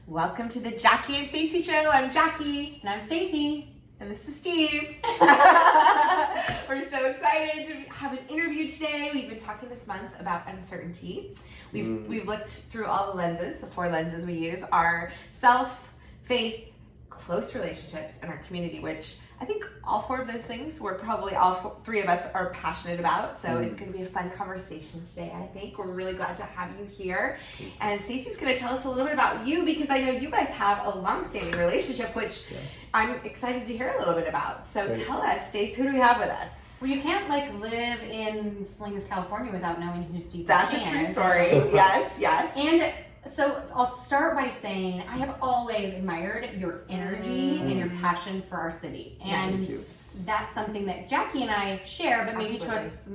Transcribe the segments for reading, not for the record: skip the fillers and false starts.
Welcome to the Jackie and Stacey Show. I'm Jackie. And I'm Stacey. And this is Steve. We're so excited to have an interview today. We've been talking this month about uncertainty. We've looked through all the lenses, the 4 lenses we use, our self, faith, close relationships, and our community, which I think all 4 of those things we're probably all 3 of us are passionate about. So it's going to be a fun conversation today, I think. We're really glad to have you here. And Stacey's going to tell us a little bit about you, because I know you guys have a long-standing relationship, which I'm excited to hear a little bit about. So tell us, Stace, who do we have with us? Well, you can't live in Salinas, California without knowing who Steve McShane is. That's a true story. Yes. And so I'll start by saying I have always admired your energy and your passion for our city. And that's something that Jackie and I share, but maybe to us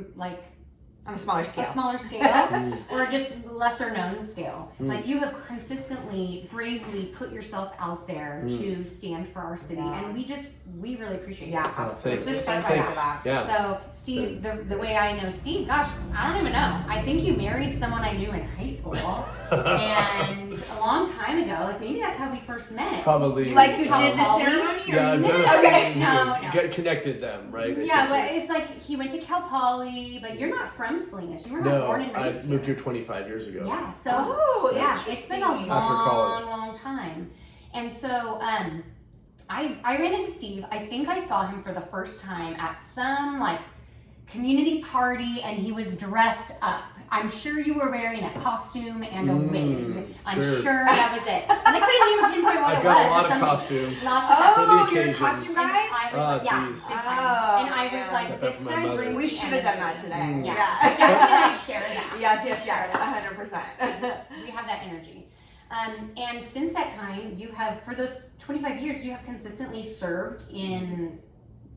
on a smaller scale. Or just lesser known scale. Like, you have consistently, bravely put yourself out there to stand for our city. And we really appreciate that. it. Absolutely. Just start by that. So Steve, the way I know Steve, gosh, I don't even know. I think you married someone I knew in high school. And a long time ago, maybe that's how we first met. Probably. Who did the ceremony? Get connected them, right? Yeah, but it's like he went to Cal Poly, but you're not from Salinas. You were not born and raised I moved here 25 years ago. Yeah, so it's been a long time. And so I ran into Steve. I think I saw him for the first time at some community party, and he was dressed up. I'm sure you were wearing a costume and a wig. I'm sure that was it. And I couldn't even pinpoint what I've it got was. a lot of costumes. Lots of for the occasion. You're a costume guy? I was big time. And I was like, this guy brings. We should have done that today. Yeah. Jackie and I share that. Yes, 100%. We have that energy. And since that time, you have, for those 25 years, you have consistently served in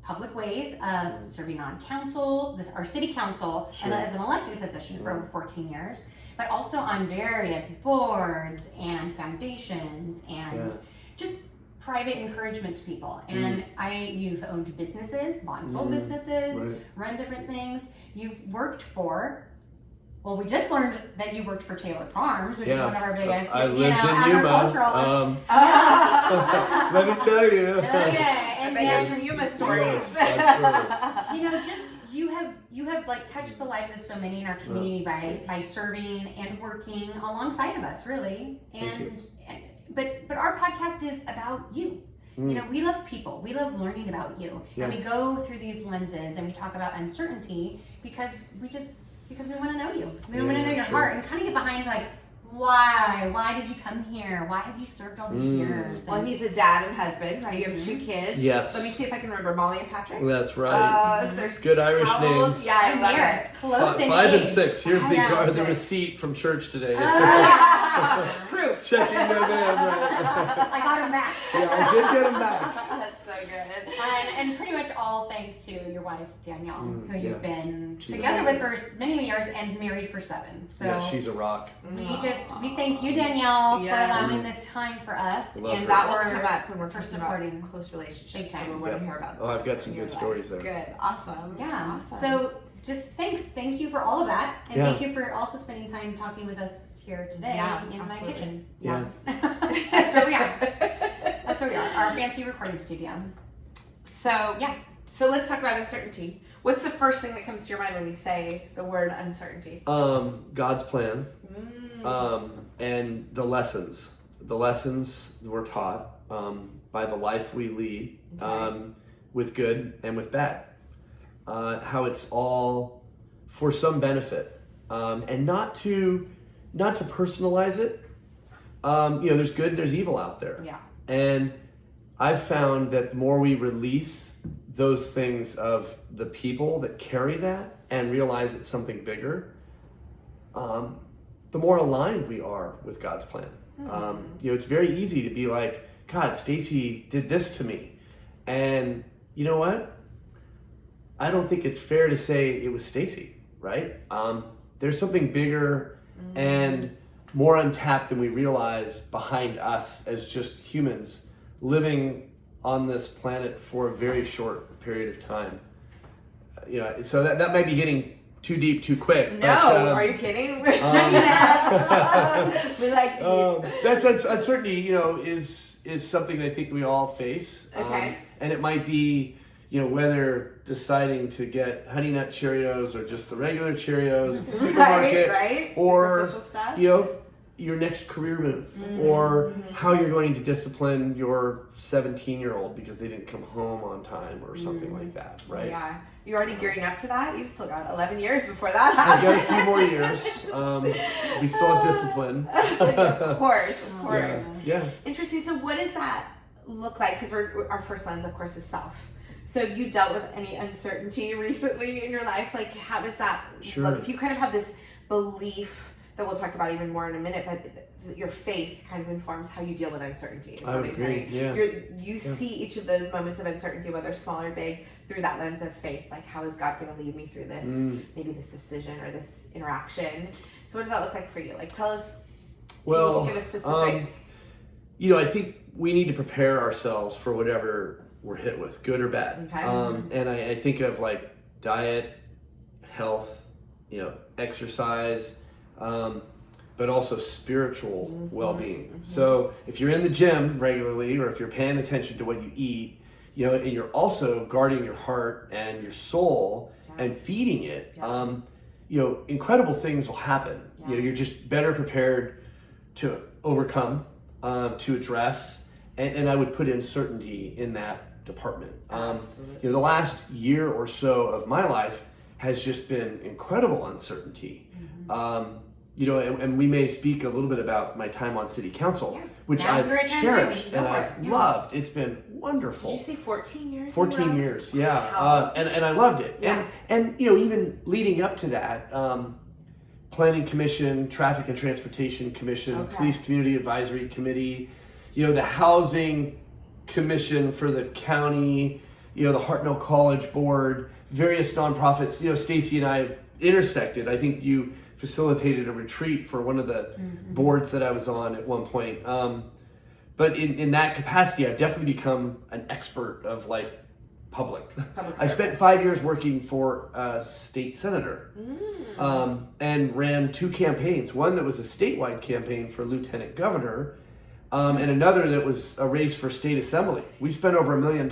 public ways of serving on council, our city council, and as an elected position for over 14 years, but also on various boards and foundations and just private encouragement to people. And you've owned businesses, bought and sold businesses, run different things. You've worked for, we just learned that you worked for Taylor Farms, which is one of our biggest, agricultural. Let me tell you. I bet there's some Yuma stories. You have touched the lives of so many in our community by serving and working alongside of us, really. But our podcast is about you. We love people. We love learning about you. And we go through these lenses and we talk about uncertainty because we want to know you. We want to know your heart and kind of get behind why did you come here? Why have you served all these years? Well, he's a dad and husband, right? You have 2 kids. Yes. Let me see if I can remember Molly and Patrick. That's right. Good Irish names. Yeah, I love it. Close in 5 age. and 6. Here's the receipt from church today. Proof. Checking them in. Right. I got him back. Yeah, I did get him back. That's so good. And pretty much all thanks to your wife, Danielle, who you've been She's together amazing. with for many years and married for 7. So she's a rock. we thank you, Danielle, for allowing this time for us. And that will come up when we're talking supporting about close relationships. big time. So we want to hear about that. I've got some good stories there. Good. Awesome. Yeah. Awesome. So just thanks. Thank you for all of that. And thank you for also spending time talking with us here today in my kitchen. Yeah. That's where we are. That's where we are. Our fancy recording studio. So let's talk about uncertainty. What's the first thing that comes to your mind when you say the word uncertainty? God's plan. And the lessons we're taught by the life we lead, with good and with bad, how it's all for some benefit, and not to personalize it. There's good, there's evil out there. Yeah. And I've found that the more we release those things of the people that carry that and realize it's something bigger, the more aligned we are with God's plan. It's very easy to be like, God, Stacey did this to me. And you know what? I don't think it's fair to say it was Stacey, right? There's something bigger and more untapped than we realize behind us as just humans living on this planet for a very short period of time. So that might be getting too deep, too quick. No, but, are you kidding? We like deep. That's uncertainty, you know, is something I think we all face. Okay. And it might be, you know, whether deciding to get Honey Nut Cheerios or just the regular Cheerios at the supermarket, right? or Superficial stuff. you know, your next career move, or how you're going to discipline your 17-year-old because they didn't come home on time or something like that, right? Yeah. You're already gearing up for that? You've still got 11 years before that I happens. got a few more years. We still have discipline. Of course. Yeah. Interesting. So what does that look like? Because our first lens, of course, is self. So have you dealt with any uncertainty recently in your life? Like, how does that look? If you kind of have this belief that we'll talk about even more in a minute, but your faith kind of informs how you deal with uncertainty. I would agree. Yeah. You see each of those moments of uncertainty, whether small or big, through that lens of faith. Like, how is God going to lead me through this? Maybe this decision or this interaction. So what does that look like for you? Like, tell us. Well, give a specific. You know, I think we need to prepare ourselves for whatever we're hit with, good or bad. Okay. And I think of like diet, health, you know, exercise, but also spiritual well-being. So if you're in the gym regularly, or if you're paying attention to what you eat, you know, and you're also guarding your heart and your soul and feeding it, you know, incredible things will happen. You know, you're just better prepared to overcome, to address, and I would put uncertainty in that department. You know, the last year or so of my life has just been incredible uncertainty. You know, and we may speak a little bit about my time on city council, which I've cherished and I've loved. It's been wonderful. Did you say 14 years? 14 years, yeah. And I loved it. And you know, even leading up to that, Planning Commission, Traffic and Transportation Commission, Police Community Advisory Committee, you know, the Housing Commission for the county, you know, the Hartnell College Board, various nonprofits. You know, Stacy and I intersected. I think you facilitated a retreat for one of the boards that I was on at one point. But in that capacity, I've definitely become an expert of like public I spent 5 years working for a state senator, and ran 2 campaigns. One that was a statewide campaign for lieutenant governor, and another that was a race for state assembly. We spent over $1 million.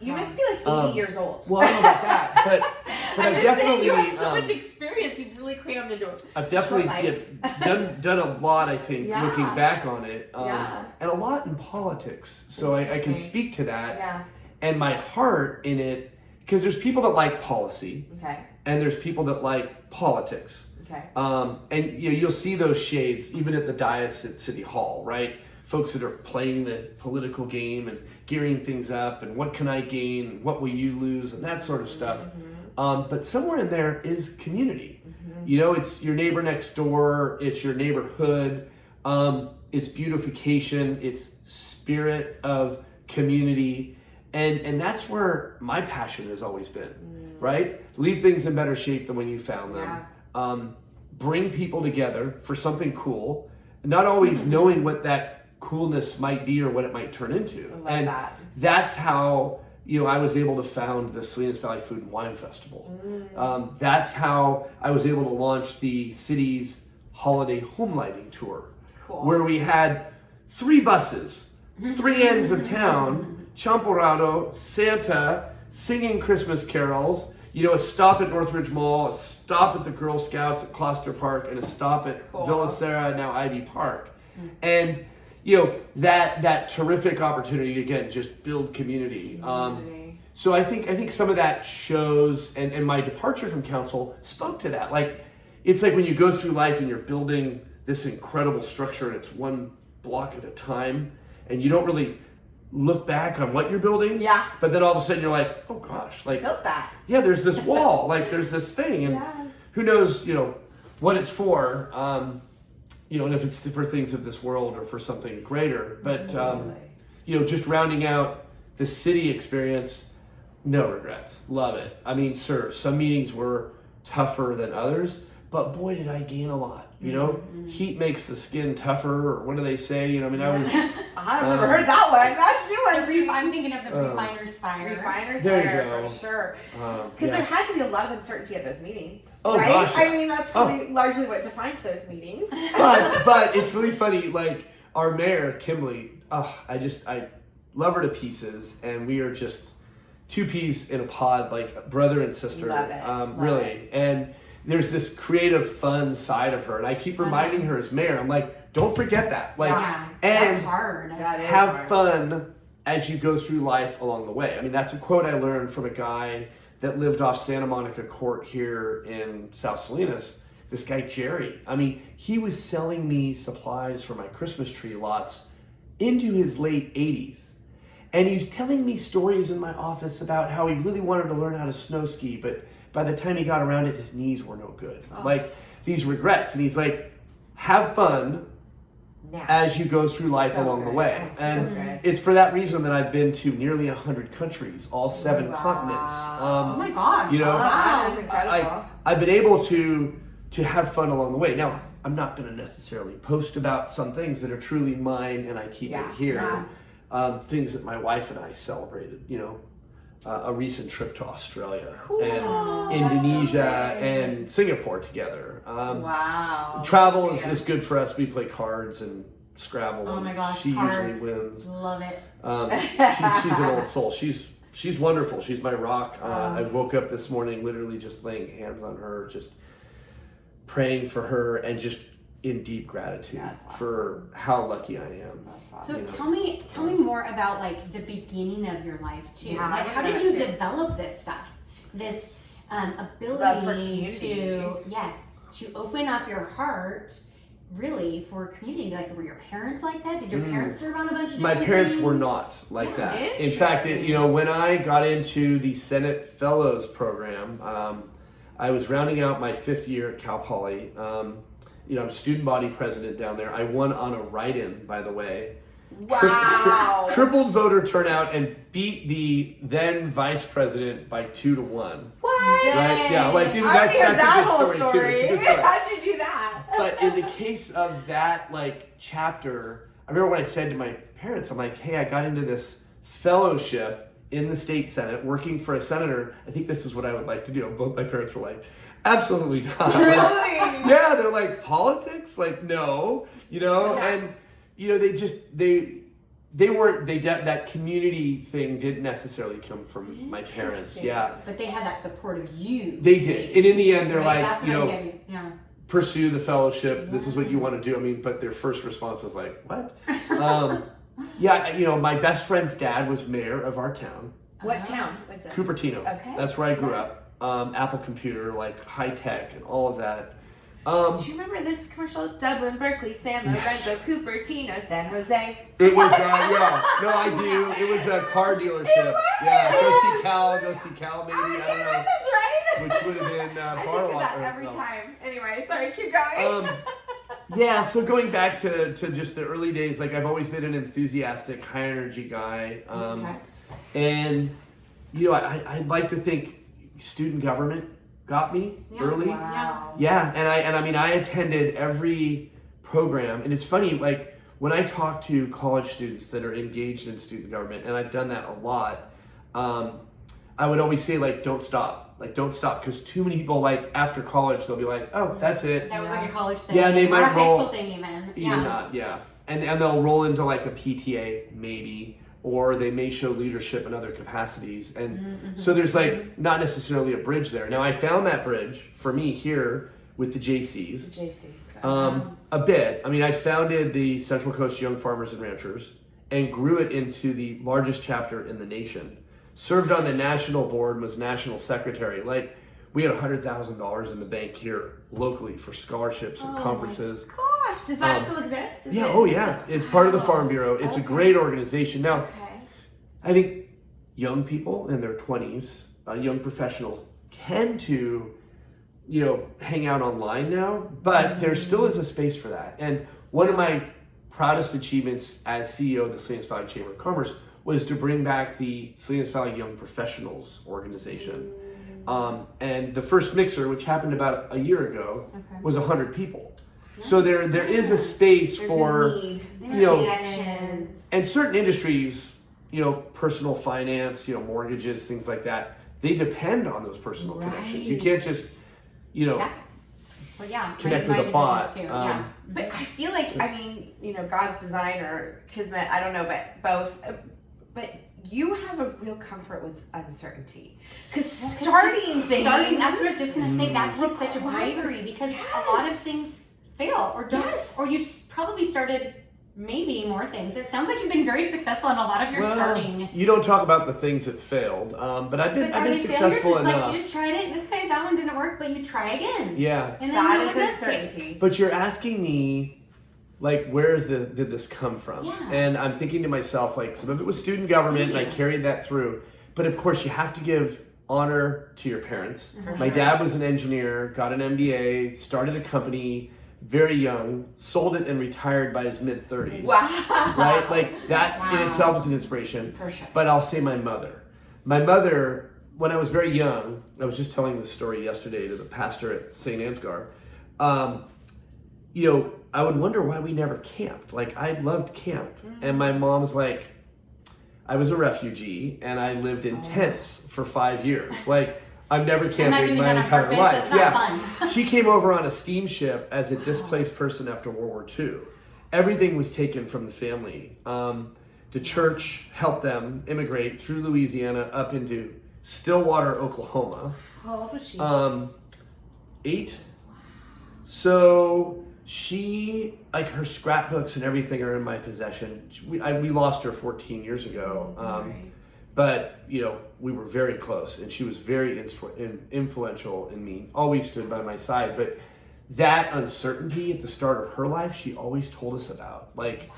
You must be like 80 years old. Well, I don't know about that, but I've definitely you have so much experience. You've really crammed into it. I've definitely done a lot. I think looking back on it, and a lot in politics. So I can speak to that, and my heart in it, because there's people that like policy, and there's people that like politics, and you know, you'll see those shades even at the dais at City Hall, right? Folks that are playing the political game and gearing things up, and what can I gain, what will you lose, and that sort of stuff. But somewhere in there is community. You know, it's your neighbor next door, it's your neighborhood, it's beautification, it's spirit of community, and that's where my passion has always been, right? Leave things in better shape than when you found them. Bring people together for something cool, not always knowing what that coolness might be or what it might turn into. And that's how, you know, I was able to found the Salinas Valley Food and Wine Festival. That's how I was able to launch the city's holiday home lighting tour, where we had 3 buses, 3 ends of town, Champurrado, Santa, singing Christmas carols, you know, a stop at Northridge Mall, a stop at the Girl Scouts at Closter Park, and a stop at Villa Serra, now Ivy Park. And you know, that terrific opportunity to, again, just build community. So I think some of that shows, and my departure from council spoke to that. Like, it's like when you go through life and you're building this incredible structure and it's one block at a time, and you don't really look back on what you're building. But then all of a sudden you're like, oh gosh, like, built that. Yeah, there's this wall, like there's this thing, and who knows, you know, what it's for. You know, and if it's for things of this world or for something greater. But, you know, just rounding out the city experience, no regrets. Love it. I mean, sure, some meetings were tougher than others, but boy, did I gain a lot. You know, heat makes the skin tougher, or what do they say? You know, I mean, I was. I've never heard that one. That's a new one. I'm thinking of the refiner's fire. Refiner's There you fire go. for sure. Because there had to be a lot of uncertainty at those meetings. Oh, right? gosh, yeah. I mean, that's really largely what defined those meetings. But it's really funny. Like our mayor, Kimberly, I love her to pieces, and we are just two peas in a pod, like brother and sister. Love it. Really. Love it. And there's this creative, fun side of her, and I keep reminding her as mayor. I'm like, don't forget that. Like, And that's hard. That is have hard. fun as you go through life along the way. I mean, that's a quote I learned from a guy that lived off Santa Monica Court here in South Salinas. This guy, Jerry. I mean, he was selling me supplies for my Christmas tree lots into his late 80s. And he's telling me stories in my office about how he really wanted to learn how to snow ski, but by the time he got around it, his knees were no good. Like, these regrets. And he's like, have fun as you go through life along the way. And it's for that reason that I've been to nearly 100 countries, all 7 continents. Oh my God. You know, that is incredible. I've been able to have fun along the way. Now, I'm not going to necessarily post about some things that are truly mine and I keep it here. Things that my wife and I celebrated, you know, a recent trip to Australia and Indonesia and Singapore together. Travel is just good for us. We play cards and Scrabble. Oh my gosh, she cards. usually wins. Love it. She's an old soul. She's wonderful. She's my rock. I woke up this morning literally just laying hands on her, just praying for her, and just in deep gratitude for how lucky I am. So tell me more about like the beginning of your life too. Yeah, like how did you develop this stuff? This ability to open up your heart really for community. Like, were your parents like that? Did your parents serve on a bunch of My different parents things? were not like that. In fact, when I got into the Senate Fellows program, I was rounding out my 5th year at Cal Poly. I'm student body president down there. I won on a write-in, by the way. Wow. Tripled voter turnout and beat the then vice president by 2-1. What? Right? Yeah, like I that's hear a that good whole story too. It's a good story. How'd you do that? But in the case of that chapter, I remember when I said to my parents, I'm like, hey, I got into this fellowship in the state Senate working for a senator. I think this is what I would like to do. Both my parents were like, absolutely not. Really? Yeah, they're like, politics? Like, no, and that community thing didn't necessarily come from my parents. Yeah. But they had that support of you. They did. And in the end, they're like, That's what I'm getting. Yeah. pursue the fellowship. This is what you want to do. I mean, but their first response was like, what? My best friend's dad was mayor of our town. What town was it? Cupertino. Okay. That's where I grew up. Apple Computer, like high tech and all of that. Do you remember this commercial? Dublin, Berkeley, San Lorenzo, Cupertino, San Jose. It was, I do. It was a car dealership. Yeah, go see Cal, maybe. I don't know. That sounds right. Which would have been I think of that every time. Anyway, sorry, keep going. So going back to just the early days, like I've always been an enthusiastic, high energy guy. And, I'd like to think student government got me early. Wow. Yeah, and I attended every program, and it's funny, like when I talk to college students that are engaged in student government, and I've done that a lot, I would always say, like, don't stop, because too many people, like, after college, they'll be like, oh, that's it. That was like a college thing. Yeah, they or might a roll. high school thing even. Even not, yeah. And they'll roll into like a PTA maybe, or they may show leadership in other capacities. And so there's like not necessarily a bridge there. Now I found that bridge for me here with the JCs. A bit. I mean, I founded the Central Coast Young Farmers and Ranchers and grew it into the largest chapter in the nation. Served on the national board, was national secretary. Like, we had $100,000 in the bank here locally for scholarships and conferences. Gosh, does that still exist? It's part of the Farm Bureau. It's a great organization. Now, I think young people in their 20s, young professionals, tend to, hang out online now, but there still is a space for that. And one of my proudest achievements as CEO of the Salinas Valley Chamber of Commerce was to bring back the Salinas Valley Young Professionals organization. And the first mixer, which happened about a year ago, Okay. was 100 people. So there is a space There's for, a need. you know, Connections. and certain industries, you know, personal finance, you know, mortgages, things like that, they depend on those personal connections. You can't just, you know, Yeah. Well, yeah. connect my with a bot. business too. Yeah. But I feel like, I mean, you know, God's design or Kismet, I don't know, but both. But you have a real comfort with uncertainty. Because starting things. That's what I was just going to say. That takes such a bravery requires- because a lot of things fail or don't. Yes. Or you probably started maybe more things. It sounds like you've been very successful in a lot of your starting. You don't talk about the things that failed, but I've been But are they failures? successful It's enough. like you just tried it and okay, that one didn't work, but you try again. Yeah. And then That you is know what, uncertainty. But you're asking me, like, did this come from? Yeah. And I'm thinking to myself, like, some of it was student government, and I carried that through. But of course, you have to give honor to your parents. For My sure. dad was an engineer, got an MBA, started a company very young, sold it and retired by his mid 30s. Wow. Right? Like that in Wow. itself is an inspiration. For sure. But I'll say my mother. My mother, when I was very young, I was just telling this story yesterday to the pastor at St. Ansgar. You know, I would wonder why we never camped. Like, I loved camp. And my mom's like, I was a refugee and I lived in tents for 5 years. Like, I'm never I'm not camping doing my that on entire purpose. life. It's not fun. She came over on a steamship as a displaced person after World War II. Everything was taken from the family. The church helped them immigrate through Louisiana up into Stillwater, Oklahoma. How old was she? 8. So she, like, her scrapbooks and everything are in my possession. We lost her 14 years ago. Sorry. But, you know, we were very close and she was very influential in me, always stood by my side. But that uncertainty at the start of her life, she always told us about, like,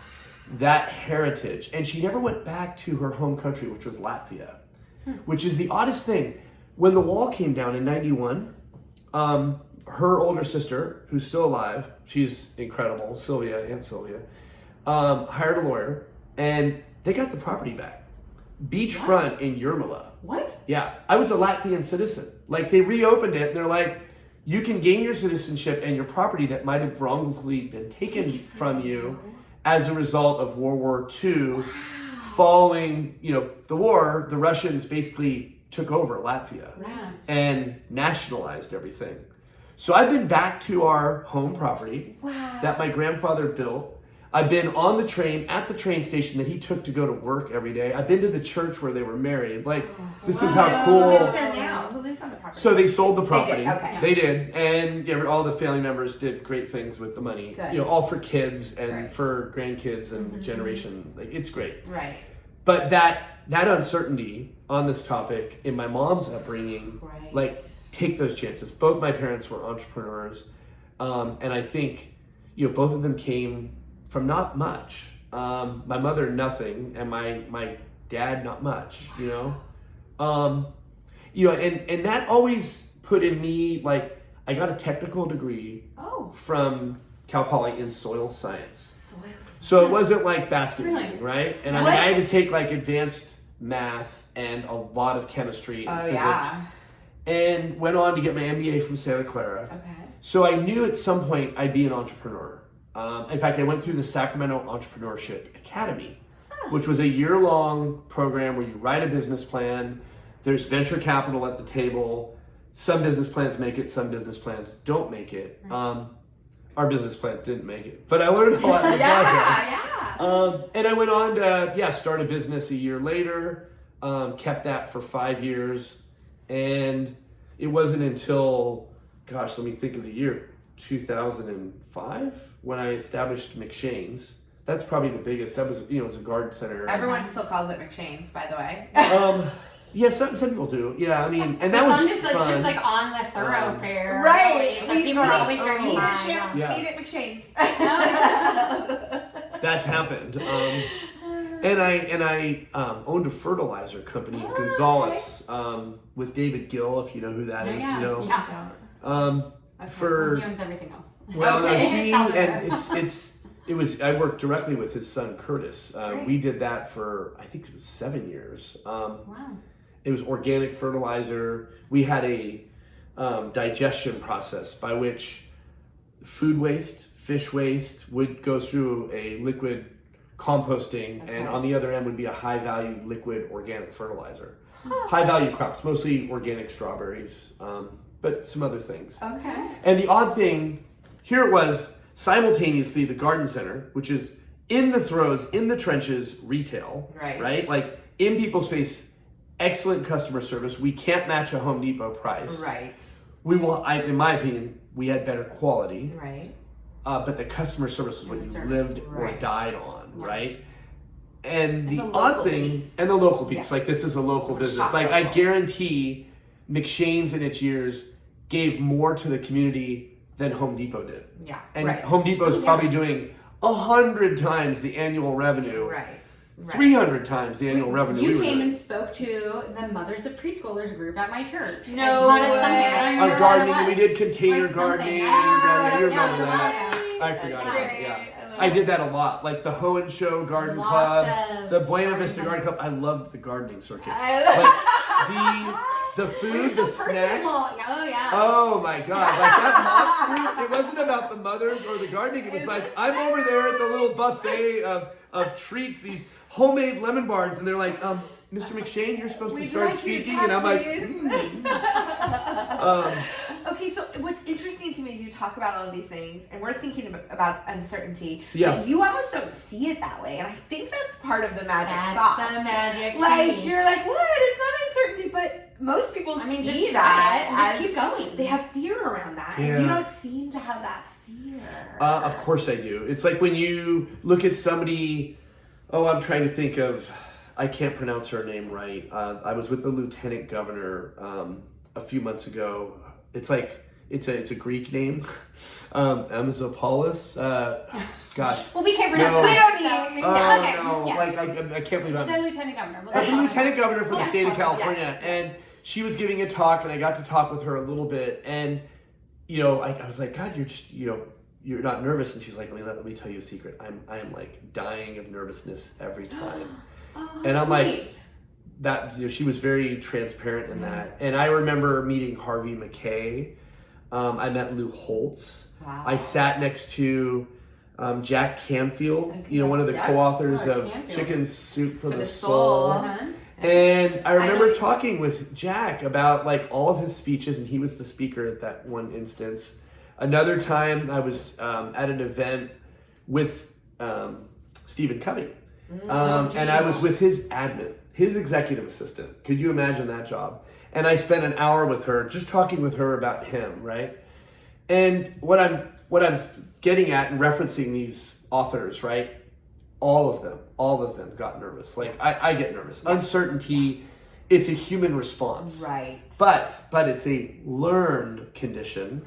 that heritage. And she never went back to her home country, which was Latvia, which is the oddest thing. When the wall came down in 91, her older sister, who's still alive, she's incredible, Aunt Sylvia, hired a lawyer and they got the property back. Beachfront in Jurmala. What? Yeah, I was a Latvian citizen. Like, they reopened it and they're like, you can gain your citizenship and your property that might have wrongfully been taken from you as a result of World War II. Following, you know, the war, the Russians basically took over Latvia Right. and nationalized everything. So I've been back to our home property Wow. that my grandfather built. I've been on the train, at the train station that he took to go to work every day. I've been to the church where they were married. Like, this is how Who lives cool. there now? Who lives on the property? So they sold the property. okay. They did. And you know, all the family members did great things with the money. Good. You know, all for kids and Right. for grandkids and generation. Like, it's great. Right. But that uncertainty on this topic in my mom's upbringing, Right. like, take those chances. Both my parents were entrepreneurs. And I think, you know, both of them came from not much. My mother, nothing, and my dad, not much, you know? You know, and that always put in me, like, I got a technical degree Oh. from Cal Poly in soil science. Soil. So it wasn't like basket Really? weaving, right? And I mean, What? I had to take, like, advanced math and a lot of chemistry and Oh, physics. yeah. And went on to get my MBA from Santa Clara. Okay. So I knew at some point I'd be an entrepreneur. In fact, I went through the Sacramento Entrepreneurship Academy, which was a year-long program where you write a business plan. There's venture capital at the table. Some business plans make it, some business plans don't make it. Our business plan didn't make it, but I learned a lot in the process. Yeah. And I went on to start a business a year later. Kept that for 5 years, and it wasn't until, gosh, let me think of the year, 2005 when I established McShane's. That's probably the biggest. That was, you know, it was a garden center. Everyone still calls it McShane's, by the way. Yeah, some people do. Yeah, I mean, and that It's was just, it's fun. just like on the thoroughfare. Right. So people are always turning Meet by. at Sham- Yeah. meet at McShane's. That's happened. And I owned a fertilizer company in Gonzales with David Gill, if you know who that is. Yeah. You know, Yeah. for He owns everything else. well, no, Okay. he and it was. I worked directly with his son Curtis. We did that for, I think it was 7 years. Wow. It was organic fertilizer. We had a digestion process by which food waste, fish waste would go through a liquid composting, and on the other end would be a high-value liquid organic fertilizer. High-value crops, mostly organic strawberries, but some other things. Okay. And the odd thing, here it was simultaneously the garden center, which is in the throes, in the trenches, retail, right? Like in people's face, excellent customer service. We can't match a Home Depot price. Right. We will, in my opinion, we had better quality. Right. But the customer service is what you lived or died on, right? And the odd thing, and the local piece, like this is a local business. Like I guarantee McShane's in its years gave more to the community than Home Depot did. Yeah. And Home Depot is probably doing 100 times the annual revenue. Right. 300 times the annual revenue. You came and spoke to the Mothers of Preschoolers group at my church. No way. Our gardening, we did container gardening. You remember yeah, that. I forgot that, yeah. I did that a lot. Like the Hohen Show Garden Club, the Buena Vista Garden Club. I loved the gardening circuit. Like the food, the snacks. Oh, yeah. Oh my God. Like that mob group, it wasn't about the mothers or the gardening. It was like, I'm over there at the little buffet of treats, these homemade lemon bars, and they're like, Mr. McShane, you're supposed to start speaking, and I'm like, Okay, so what's interesting to me is you talk about all of these things, and we're thinking about uncertainty. Yeah. But you almost don't see it that way, and I think that's part of the magic sauce. sauce. The magic like key. you're like, what? It's not uncertainty, but most people see just that just keep going. They have fear around that, Yeah. and you don't seem to have that fear. Of course I do. It's like when you look at somebody. Oh, I'm trying to think of. I can't pronounce her name right. I was with the lieutenant governor a few months ago. It's like it's a Greek name, Amazopoulos. Gosh. Well, we can't pronounce No. it. We don't need anything. Oh Okay, no! yes. Like I can't believe I'm The lieutenant governor. the lieutenant governor for the state of California, yes. and she was giving a talk, and I got to talk with her a little bit, and I was like, God, you're just you're not nervous, and she's like, let me tell you a secret. I am like dying of nervousness every time. Oh, and I'm sweet. like, that she was very transparent in that. And I remember meeting Harvey McKay. I met Lou Holtz. Wow. I sat next to Jack Canfield, one of the co-authors of Canfield. Chicken Soup for the Soul. Soul. Uh-huh. And I remember talking with Jack about like all of his speeches, and he was the speaker at that one instance. Another time I was at an event with Stephen Covey. And I was with his admin, his executive assistant. Could you imagine that job? And I spent an hour with her, just talking with her about him, right? And what I'm getting at and referencing these authors, right? All of them got nervous. Like I get nervous. Uncertainty, it's a human response. Right. But it's a learned condition.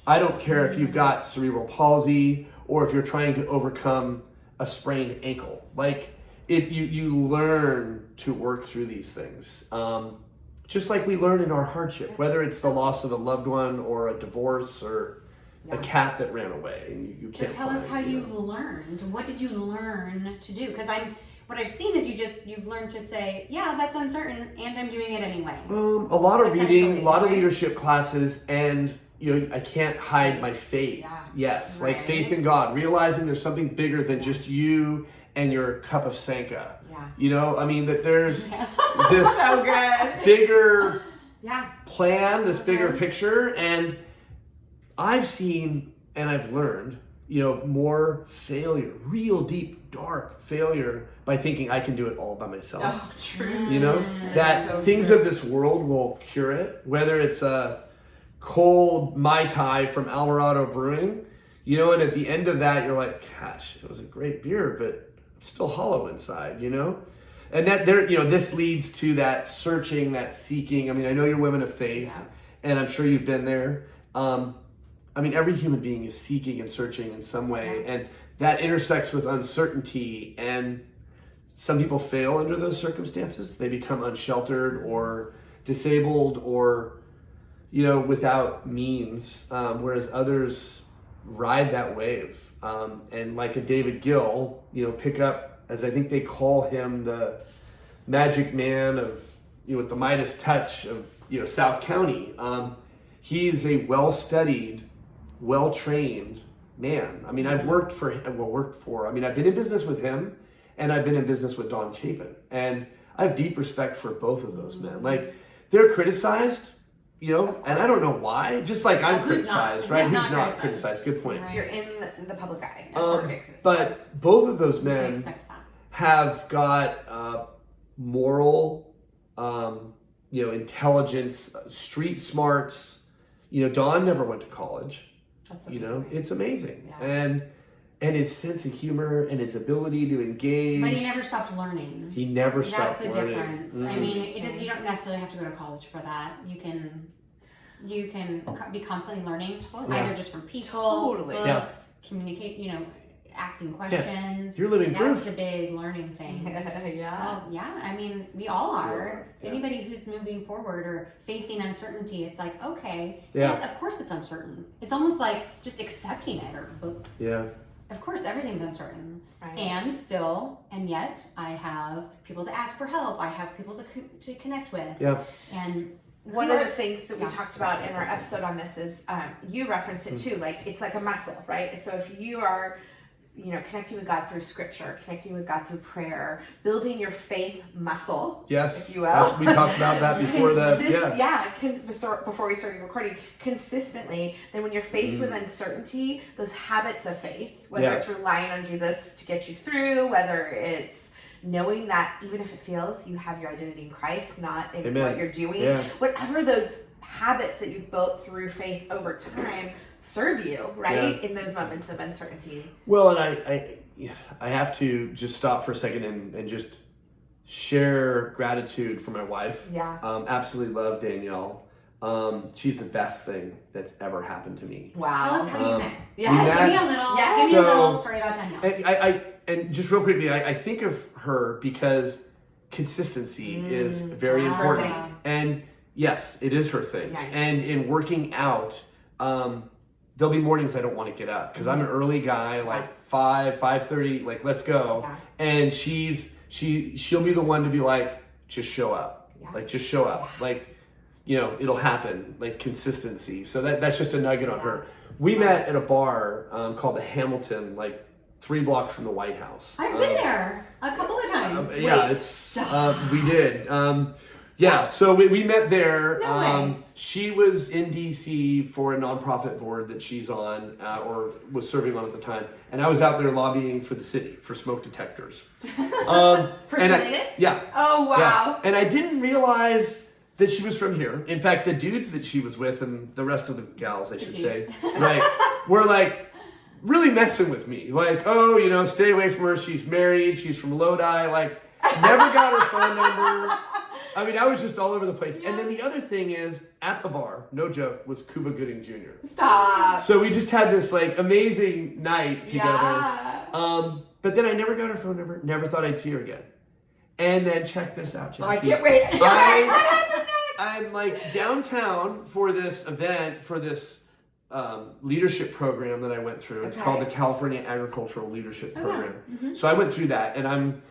I don't care if you've got cerebral palsy or if you're trying to overcome a sprained ankle. Like you learn to work through these things. Just like we learn in our hardship, whether it's the loss of a loved one or a divorce or a cat that ran away and you can't tell find, us how you've learned. What did you learn to do? Because what I've seen is you've learned to say, yeah, that's uncertain, and I'm doing it anyway. A lot of reading, a lot of right? leadership classes, and I can't hide my faith. Yeah. Yes, Right. like faith in God, realizing there's something bigger than just you and your cup of Sanka. Yeah. I mean that there's this So good. bigger Yeah. plan, this bigger picture, and I've seen and I've learned, more failure, real deep, dark failure by thinking I can do it all by myself. Oh, true. That so things true. of this world will cure it, whether it's a cold Mai Tai from Alvarado Brewing, and at the end of that, you're like, gosh, it was a great beer, but I'm still hollow inside, And that this leads to that searching, that seeking. I mean, I know you're women of faith, and I'm sure you've been there. Every human being is seeking and searching in some way, and that intersects with uncertainty, and some people fail under those circumstances. They become unsheltered or disabled or, without means, whereas others ride that wave. And like a David Gill, pick up, as I think they call him, the magic man of with the Midas touch of, South County. He's a well-studied, well-trained man. I mean, I've been in business with him, and I've been in business with Don Chapin. And I have deep respect for both of those men. Like, they're criticized, and I don't know why. Just like I'm criticized, right? Who's not criticized? Good point. You're in the public eye. But both of those I men expect that. have got moral, intelligence, street smarts. Don never went to college. That's amazing. It's amazing. Yeah. And his sense of humor and his ability to engage. But he never stopped learning. He never stopped That's the learning. difference. Mm-hmm. I mean, you don't necessarily have to go to college for that. You can be constantly learning, either just from people, books, communicate, asking questions. You're living proof. That's the big learning thing. Yeah. Well, yeah, I mean, we all are. Yeah. Anybody who's moving forward or facing uncertainty, it's like, okay, Yeah. yes, of course it's uncertain. It's almost like just accepting it, Yeah. of course everything's uncertain. Right. And yet I have people to ask for help. I have people to connect with. Yeah. And one of the things that we talked about in our episode on this is you referenced it too, like it's like a muscle, right? So if you are connecting with God through scripture, connecting with God through prayer, building your faith muscle, Yes, if you will. we talked about that before before we started recording, consistently, then when you're faced with uncertainty, those habits of faith, whether it's relying on Jesus to get you through, whether it's knowing that even if it feels you have your identity in Christ, not in what you're doing, whatever those habits that you've built through faith over time serve you, right? In those moments of uncertainty. Well, and I have to just stop for a second and just share gratitude for my wife. Yeah. Absolutely love Danielle. She's the best thing that's ever happened to me. Tell us how you met. Yes. Give me a little story about Danielle. And just real quickly, I think of her because consistency is very important. And yes, it is her thing. Nice. And in working out, there'll be mornings I don't want to get up because I'm an early guy, like 5:30, like let's go. Yeah. And she'll be the one to be like, just show up. Yeah. Like just show up. Yeah. Like, it'll happen. Like consistency. So that's just a nugget on her. We met at a bar called the Hamilton, like 3 blocks from the White House. I've been there a couple of times. We did. So we met there. No way. She was in DC for a nonprofit board that she's on, or was serving on at the time, and I was out there lobbying for the city for smoke detectors. For Salinas? Yeah. Oh wow. Yeah. And I didn't realize that she was from here. In fact, the dudes that she was with, and the rest of the gals, I should say, right, were like really messing with me. Like, stay away from her. She's married. She's from Lodi. Like, never got her phone number. I mean, I was just all over the place. Yeah. And then the other thing is, at the bar, no joke, was Cuba Gooding Jr. Stop. So we just had this like amazing night together. Yeah. But then I never got her phone number. Never thought I'd see her again. And then check this out, Jackie. Oh, I can't wait. I'm like downtown for this event, for this leadership program that I went through. It's called the California Agricultural Leadership Program. Mm-hmm. So I went through that, and I'm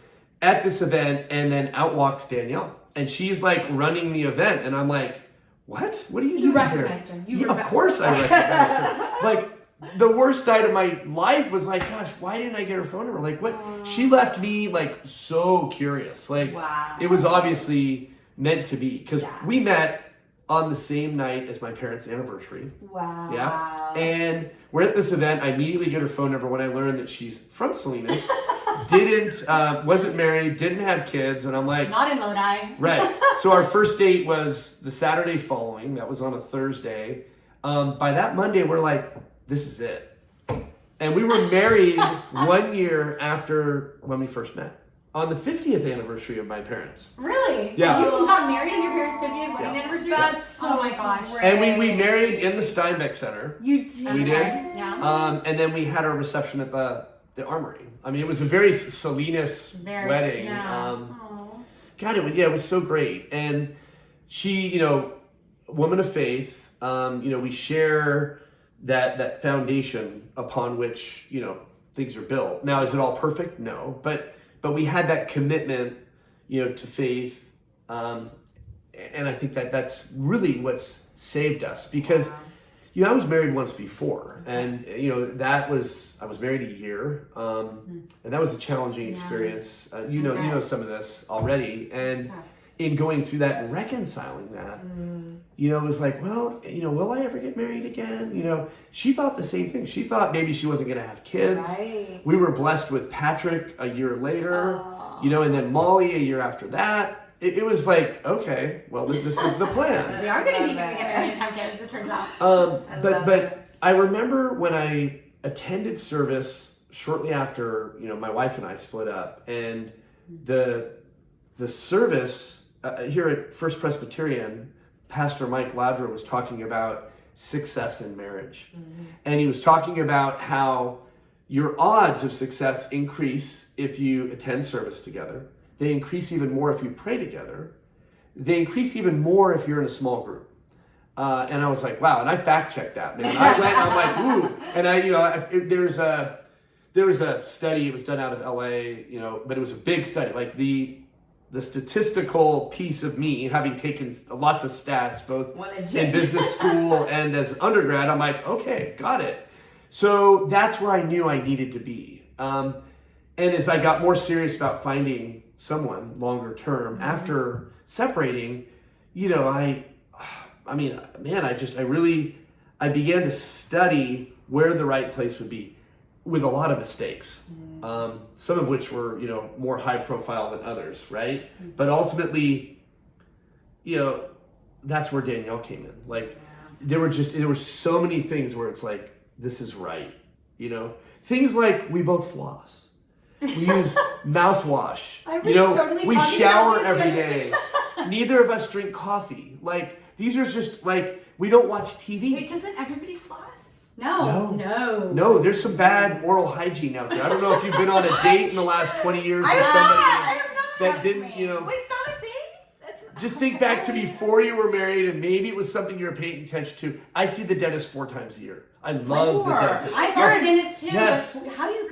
at this event, and then out walks Danielle. And she's like running the event, and I'm like, what? What are you doing here? You recognized her. Of course I recognized her. Like, the worst night of my life was like, gosh, why didn't I get her phone number? Like, what? She left me like so curious. Like, it was obviously meant to be, because we met on the same night as my parents' anniversary. Wow. Yeah. And we're at this event. I immediately get her phone number when I learned that she's from Salinas. Wasn't married, didn't have kids, and I'm like, not in Lodi. Right. So our first date was the Saturday following. That was on a Thursday. By that Monday, we're like, this is it. And we were married 1 year after when we first met. On the 50th anniversary of my parents. Really? Yeah. You got married on your parents' 50th wedding anniversary? That's so oh my gosh. great. And we married in the Steinbeck Center. You did? We did. Yeah. And then we had our reception at the Armory. I mean, it was a very Salinas wedding. Yeah. God, it was so great. And she, woman of faith, we share that foundation upon which, things are built. Now, is it all perfect? No. But we had that commitment, to faith. and I think that that's really what's saved us because, you know, I was married once before, and you know I was married a year, and that was a challenging experience. You know some of this already, and in going through that and reconciling that, you know, it was like, well, you know, will I ever get married again? You know, she thought the same thing. She thought maybe she wasn't going to have kids. Right. We were blessed with Patrick a year later, you know, and then Molly a year after that. It was like, okay, well, this is the plan. We are going to need to get married and have kids, it turns out. But I remember when I attended service shortly after, you know, my wife and I split up, and the service here at First Presbyterian, Pastor Mike Ladra was talking about success in marriage. And he was talking about how your odds of success increase if you attend service together. They increase even more if you pray together. They increase even more if you're in a small group. And I was like, wow. And I fact checked that, man. I went, I'm like, ooh. And there was a study, it was done out of LA, you know, but it was a big study. Like the statistical piece of me, having taken lots of stats, both in business school and as undergrad, I'm like, okay, got it. So that's where I knew I needed to be. And as I got more serious about finding someone longer term after separating, you know, I mean, man, I began to study where the right place would be with a lot of mistakes, some of which were, you know, more high profile than others, right? But ultimately, you know, that's where Danielle came in. Like, there were so many things where it's like, this is right, you know? Things like we both floss. We use mouthwash. You know, we shower every day. Neither of us drink coffee. Like, these are just like, we don't watch TV. Wait, doesn't everybody floss? No. There's some bad oral hygiene out there. I don't know if you've been on a date in the last 20 years with somebody that didn't, you know. Wait, it's not a thing? Just think back to before you were married, and maybe it was something you were paying attention to. I see the dentist 4 times a year. I love the dentist. I heard a dentist too. Yes. But how do you?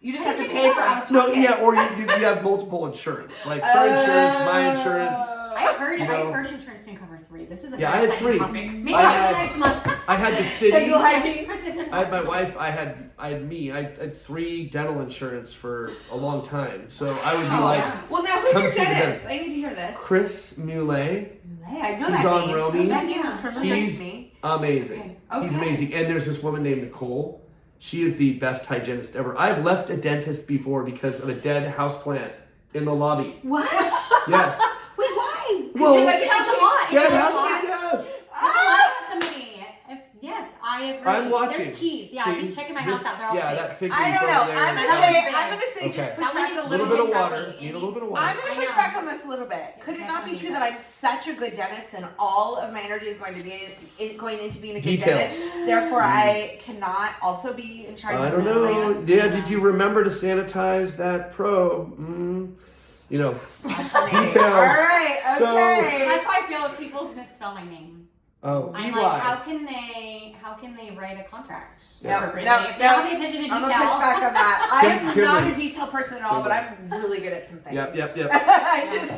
You just have to pay for out of No, pocket. yeah, or you have multiple insurance, like her insurance, my insurance. I heard You know. I heard insurance can cover 3. This is a Yeah, very I had exciting 3. topic. Maybe I for had- the next month. I had the city. Dental hygiene. I had my wife. I had me. I had 3 dental insurance for a long time. So I would be like, Well, now who's come your see the dentist? I need to hear this. Chris Muley, Hey, I know He's that on name. Romy. That name is familiar He's to me. amazing. Okay. He's amazing. And there's this woman named Nicole. She is the best hygienist ever. I've left a dentist before because of a dead houseplant in the lobby. What? Yes. Wait, why? Well, You're like, it tells a lot. Dead It tells a houseplant, lot. yes. Somebody. Yes, I agree. I'm watching. There's keys. Yeah, See, just checking my house out. They're all fake. that fig I leaf don't know. over there. I'm gonna say Okay. just push That one back needs a A little little bit bit. of water. It Need a little bit of needs- water. I'm gonna I push know. back on this a little bit. Could it not be Definitely true need that I'm such a good dentist and all of my energy is going to be going into being a good Details. dentist? Therefore, I cannot also be in charge I of don't this know. plan? Yeah, did you remember to sanitize that probe? You know, Fascinating. details. All right. So- Okay. That's how I feel if people misspell my name. Oh, I'm EY. like, how can they write a contract No, appropriately? no, If they don't pay attention to I'm detail. gonna push back on that. I am Kimberly. not a detail person at all, but I'm really good at some things. Yep. I'm just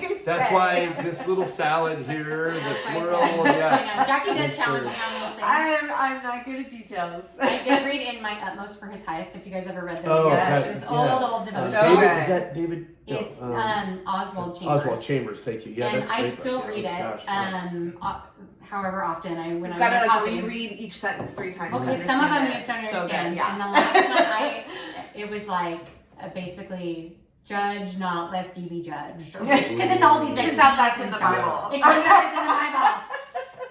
gonna That's say. why this little salad here, the That's why swirl, I yeah. know. Jackie does That's challenge true. me on those things. I'm not good at details. I did read In My Utmost for His Highest, if you guys ever read this. Oh, Yes. It's yeah. old devotion. So David, good. is that David? No, It's Oswald Chambers. Oswald Chambers, thank you. Yeah, and that's I great. still Yeah, read it. gosh, However often when You've I'm got to on like coffee. reread each sentence 3 times. Well, to because some of them you understand just don't it. So good, understand. yeah. And the last one, it was like basically judge not lest ye be judged. Because it's all these. Turns like, out that's deeds in the and Bible. It turns out it's in the Bible.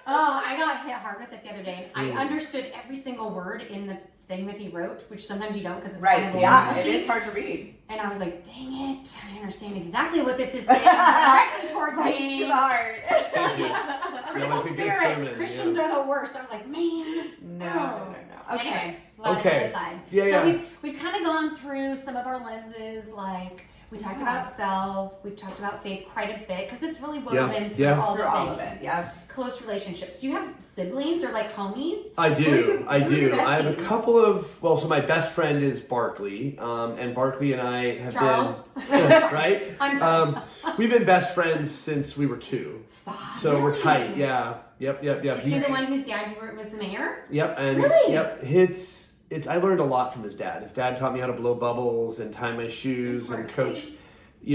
Oh, I got hit hard with it the other day. I Mm. understood every single word in the thing that he wrote, which sometimes you don't because it's Right, kind of a yeah, long it sheet. is hard to read. And I was like, dang it, I understand exactly what this is saying directly towards Right me. to the heart. Thank you. Evil like a good spirits, sermon, Christians yeah. are the worst. I was like, man. No. Okay. Anyway, let's Okay. aside. Yeah, so yeah. we've kind of gone through some of our lenses, like We talked about self. We've talked about faith quite a bit because it's really woven through all Through the all of things. it, yeah. Close relationships. Do you have siblings or like homies? I do. Who are your I have a besties? couple of, so my best friend is Barkley, and Barkley and I have Charles? been, right? I'm sorry. We've been best friends since we were 2. Stop. So we're tight, yeah. Yep. Is he the one whose dad was the mayor? Yep, and Really? yep, it's I learned a lot from his dad. His dad taught me how to blow bubbles and tie my shoes and coach,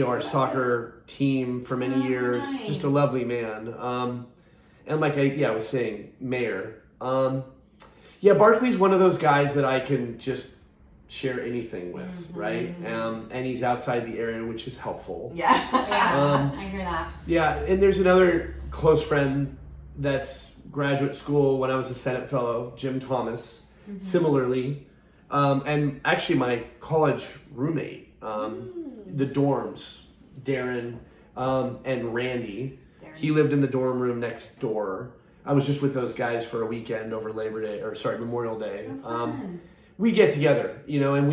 our soccer team for many years. nice. Just a lovely man. And like I was saying, mayor. Barkley's one of those guys that I can just share anything with, right? And he's outside the area, which is helpful. Yeah. Yeah, I hear that. Yeah, and there's another close friend that's graduate school when I was a Senate fellow, Jim Thomas, similarly. And actually my college roommate, the dorms, Darren and Randy. He lived in the dorm room next door. I was just with those guys for a weekend over Memorial Day. We get together, and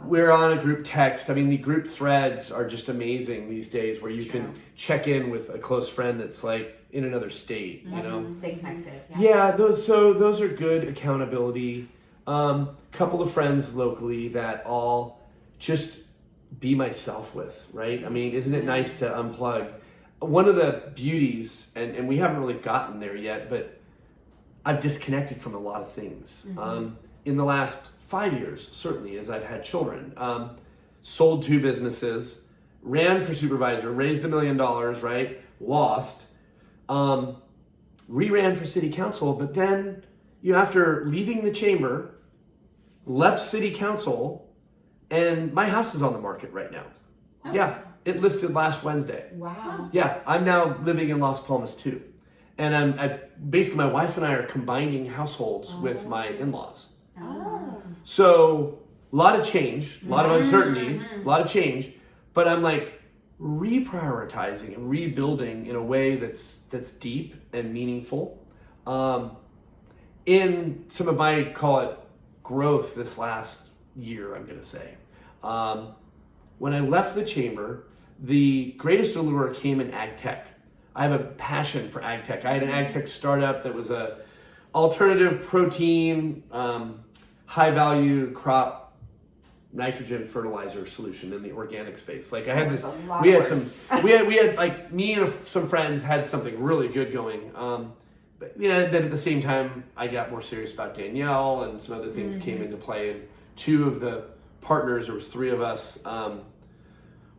we're on a group text. I mean, the group threads are just amazing these days where you can check in with a close friend that's like in another state, Stay connected. Yeah, those are good accountability. Couple of friends locally that I'll just be myself with, right? I mean, isn't it nice to unplug? One of the beauties, and we haven't really gotten there yet, but I've disconnected from a lot of things. In the last 5 years, certainly, as I've had children, sold 2 businesses, ran for supervisor, raised $1 million, right? Lost, re-ran for city council, but then, after leaving the chamber, left city council, and my house is on the market right now. Oh. Yeah, it listed last Wednesday. Wow. Yeah, I'm now living in Las Palmas too. And basically my wife and I are combining households with my in-laws. Oh. So a lot of change, a lot of uncertainty, a lot of change, but I'm like reprioritizing and rebuilding in a way that's deep and meaningful. In some of my, call it, growth this last year, I'm going to say. When I left the chamber, the greatest allure came in ag tech. I have a passion for ag tech. I had an ag tech startup that was a alternative protein, high value crop nitrogen fertilizer solution in the organic space. Like I had this, we had like me and some friends had something really good going. But then at the same time, I got more serious about Danielle and some other things came into play. And 2 of the partners, there was 3 of us.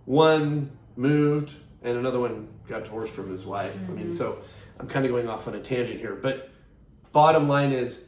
One moved and another one got divorced from his wife. I mean, so I'm kind of going off on a tangent here, but bottom line is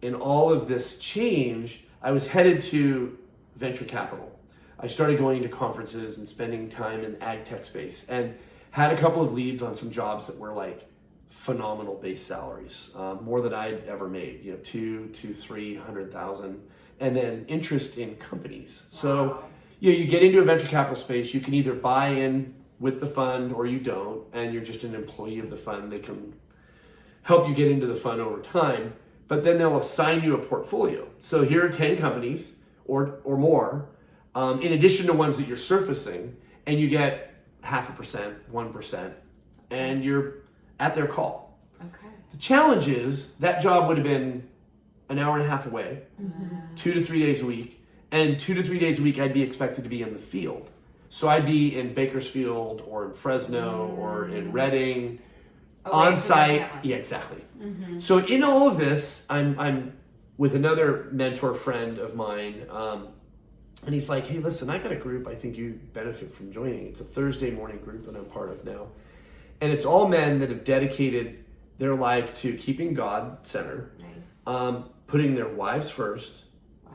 in all of this change, I was headed to venture capital. I started going to conferences and spending time in the ag tech space and had a couple of leads on some jobs that were like phenomenal base salaries, more than I'd ever made, 300,000, and then interest in companies. Wow. So you get into a venture capital space, you can either buy in with the fund or you don't, and you're just an employee of the fund. They can help you get into the fund over time, but then they'll assign you a portfolio. So here are 10 companies or more, in addition to ones that you're surfacing, and you get 0.5%, 1%, and you're at their call. Okay. The challenge is that job would have been an hour and a half away, 2 to 3 days a week, and 2 to 3 days a week I'd be expected to be in the field. So I'd be in Bakersfield or in Fresno or in Redding, on site. Yeah, exactly. So in all of this, I'm with another mentor friend of mine, and he's like, hey, listen, I got a group I think you benefit from joining. It's a Thursday morning group that I'm part of now. And it's all men that have dedicated their life to keeping God center, putting their wives first,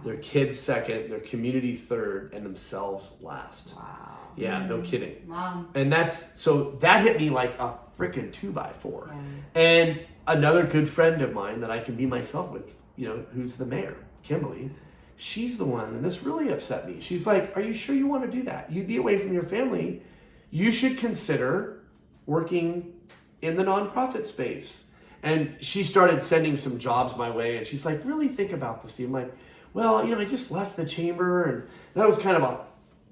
their kids second, their community third, and themselves last. Wow. Yeah, no kidding. Wow. And that hit me like a freaking 2x4. Yeah. And another good friend of mine that I can be myself with, who's the mayor, Kimberly, she's the one, and this really upset me. She's like, are you sure you want to do that? You'd be away from your family. You should consider working in the nonprofit space. And she started sending some jobs my way, and she's like, really think about this. I'm like, well, I just left the chamber, and that was kind of a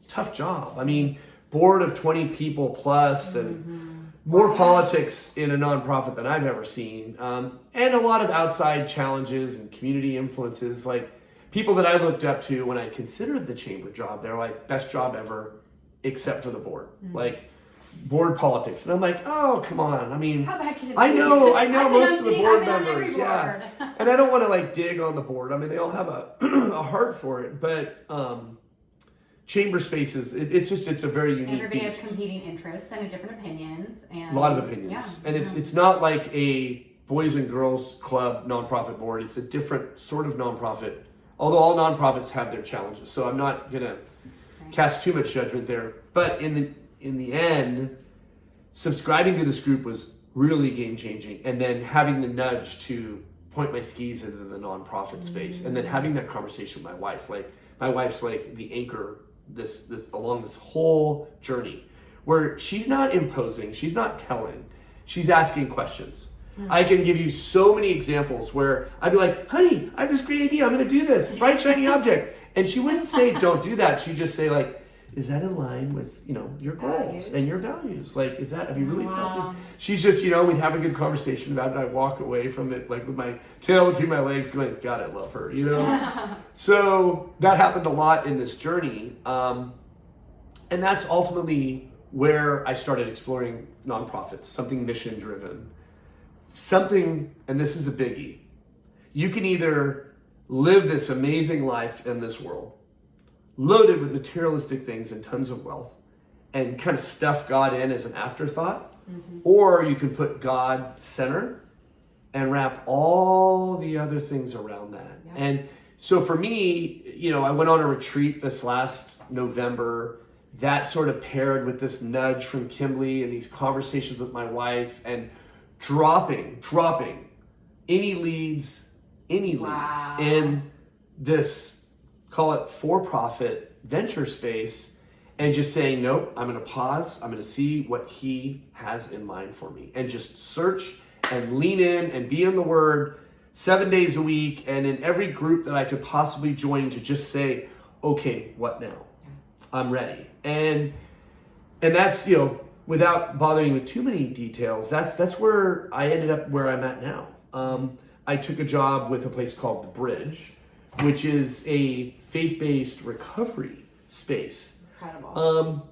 tough job. I mean, board of 20 people plus, and more politics in a nonprofit than I've ever seen, and a lot of outside challenges and community influences. Like people that I looked up to when I considered the chamber job, they're like, best job ever, except for the board. Like board politics. And I'm like, oh, come on. I mean, How bad can it be? I know I've been most on of the city- board I've been on every members. Yeah. board. And I don't want to like dig on the board. I mean, they all have a heart for it, but chamber spaces, it's a very unique Everybody has beast. competing interests and different opinions, and A lot of opinions. Yeah. And it's not like a boys and girls club nonprofit board. It's a different sort of nonprofit, although all nonprofits have their challenges. So I'm not going to cast too much judgment there. But in the end, subscribing to this group was really game changing. And then having the nudge to point my skis into the nonprofit space, and then having that conversation with my wife. Like my wife's like the anchor this along this whole journey, where she's not imposing, she's not telling, she's asking questions. I can give you so many examples where I'd be like, honey, I have this great idea, I'm gonna do this, bright shiny object. And she wouldn't say, don't do that. She'd just say like, is that in line with, your goals and your values? Like, have you really felt this? She's just, we'd have a good conversation about it, and I'd walk away from it like with my tail between my legs going, God, I love her, So that happened a lot in this journey. And that's ultimately where I started exploring nonprofits, something mission driven. Something, and this is a biggie, you can either live this amazing life in this world, loaded with materialistic things and tons of wealth, and kind of stuff God in as an afterthought, or you can put God center and wrap all the other things around that. Yeah. And so for me, I went on a retreat this last November that sort of paired with this nudge from Kimberly and these conversations with my wife, and dropping any leads in this, call it for-profit venture space, and just saying, nope, I'm going to pause. I'm going to see what he has in mind for me, and just search and lean in and be in the Word 7 days a week, and in every group that I could possibly join, to just say, okay, what now? I'm ready. And that's, without bothering with too many details, that's where I ended up where I'm at now. I took a job with a place called The Bridge, which is a faith-based recovery space. Incredible.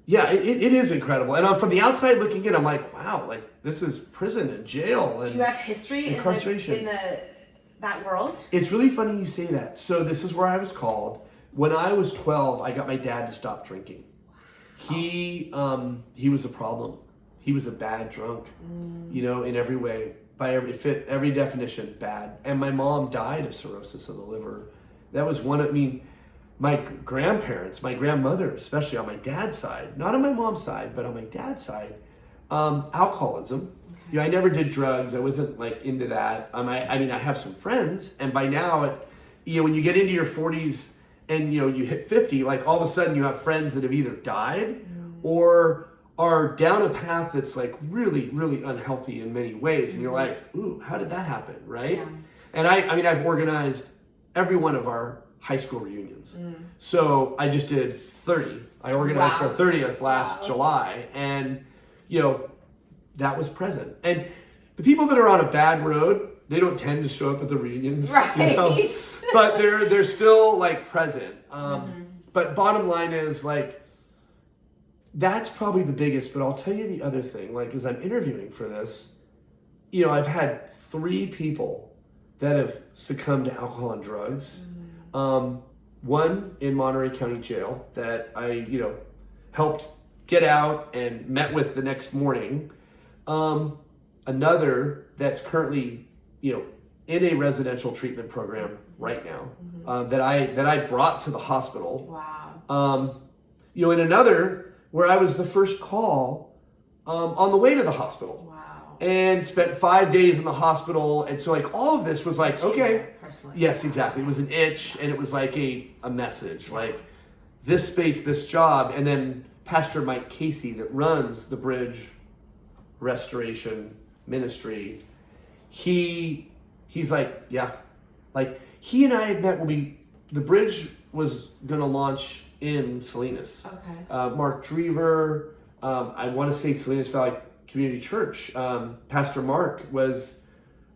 Yeah, it is incredible. And from the outside looking in, I'm like, wow, like this is prison and jail. And do you have history incarceration in that world? It's really funny you say that. So this is where I was called. When I was 12, I got my dad to stop drinking. He was a problem. He was a bad drunk, in every way. It fit every definition, bad. And my mom died of cirrhosis of the liver. That was my grandparents, my grandmother, especially on my dad's side, not on my mom's side, but on my dad's side, alcoholism. Okay. I never did drugs. I wasn't like into that. I have some friends, and by now, when you get into your 40s and you hit 50, like all of a sudden you have friends that have either died or are down a path that's like really, really unhealthy in many ways, and you're like, ooh, how did that happen, right? Yeah. And I've organized every one of our high school reunions. So I just did 30. I organized our 30th last July, and that was present. And the people that are on a bad road, they don't tend to show up at the reunions, right? But they're still like present. But bottom line is like, that's probably the biggest. But I'll tell you the other thing. Like as I'm interviewing for this, I've had 3 people that have succumbed to alcohol and drugs. One in Monterey County Jail that I, helped get out and met with the next morning. Another that's currently, in a residential treatment program right now, that I brought to the hospital. Wow. And another where I was the first call on the way to the hospital. Wow. And spent 5 days in the hospital. And so like all of this was like, okay. Personally. Yes, exactly. It was an itch, and it was like a message, like this space, this job. And then Pastor Mike Casey that runs the Bridge Restoration Ministry, he's like, yeah, like he and I had met when the Bridge was going to launch in Salinas. Okay. Mark Drever, I want to say Salinas Valley Community Church. Pastor Mark was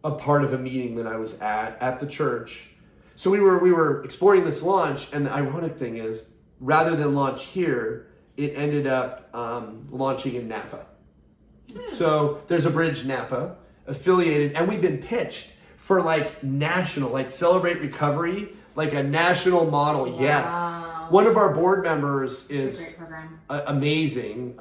a part of a meeting that I was at the church. So we were exploring this launch, and the ironic thing is, rather than launch here, it ended up launching in Napa. So there's a bridge Napa affiliated, and we've been pitched for like national, like Celebrate Recovery, like a national model. Wow. Yes. One of our board members is It's a great program. Amazing.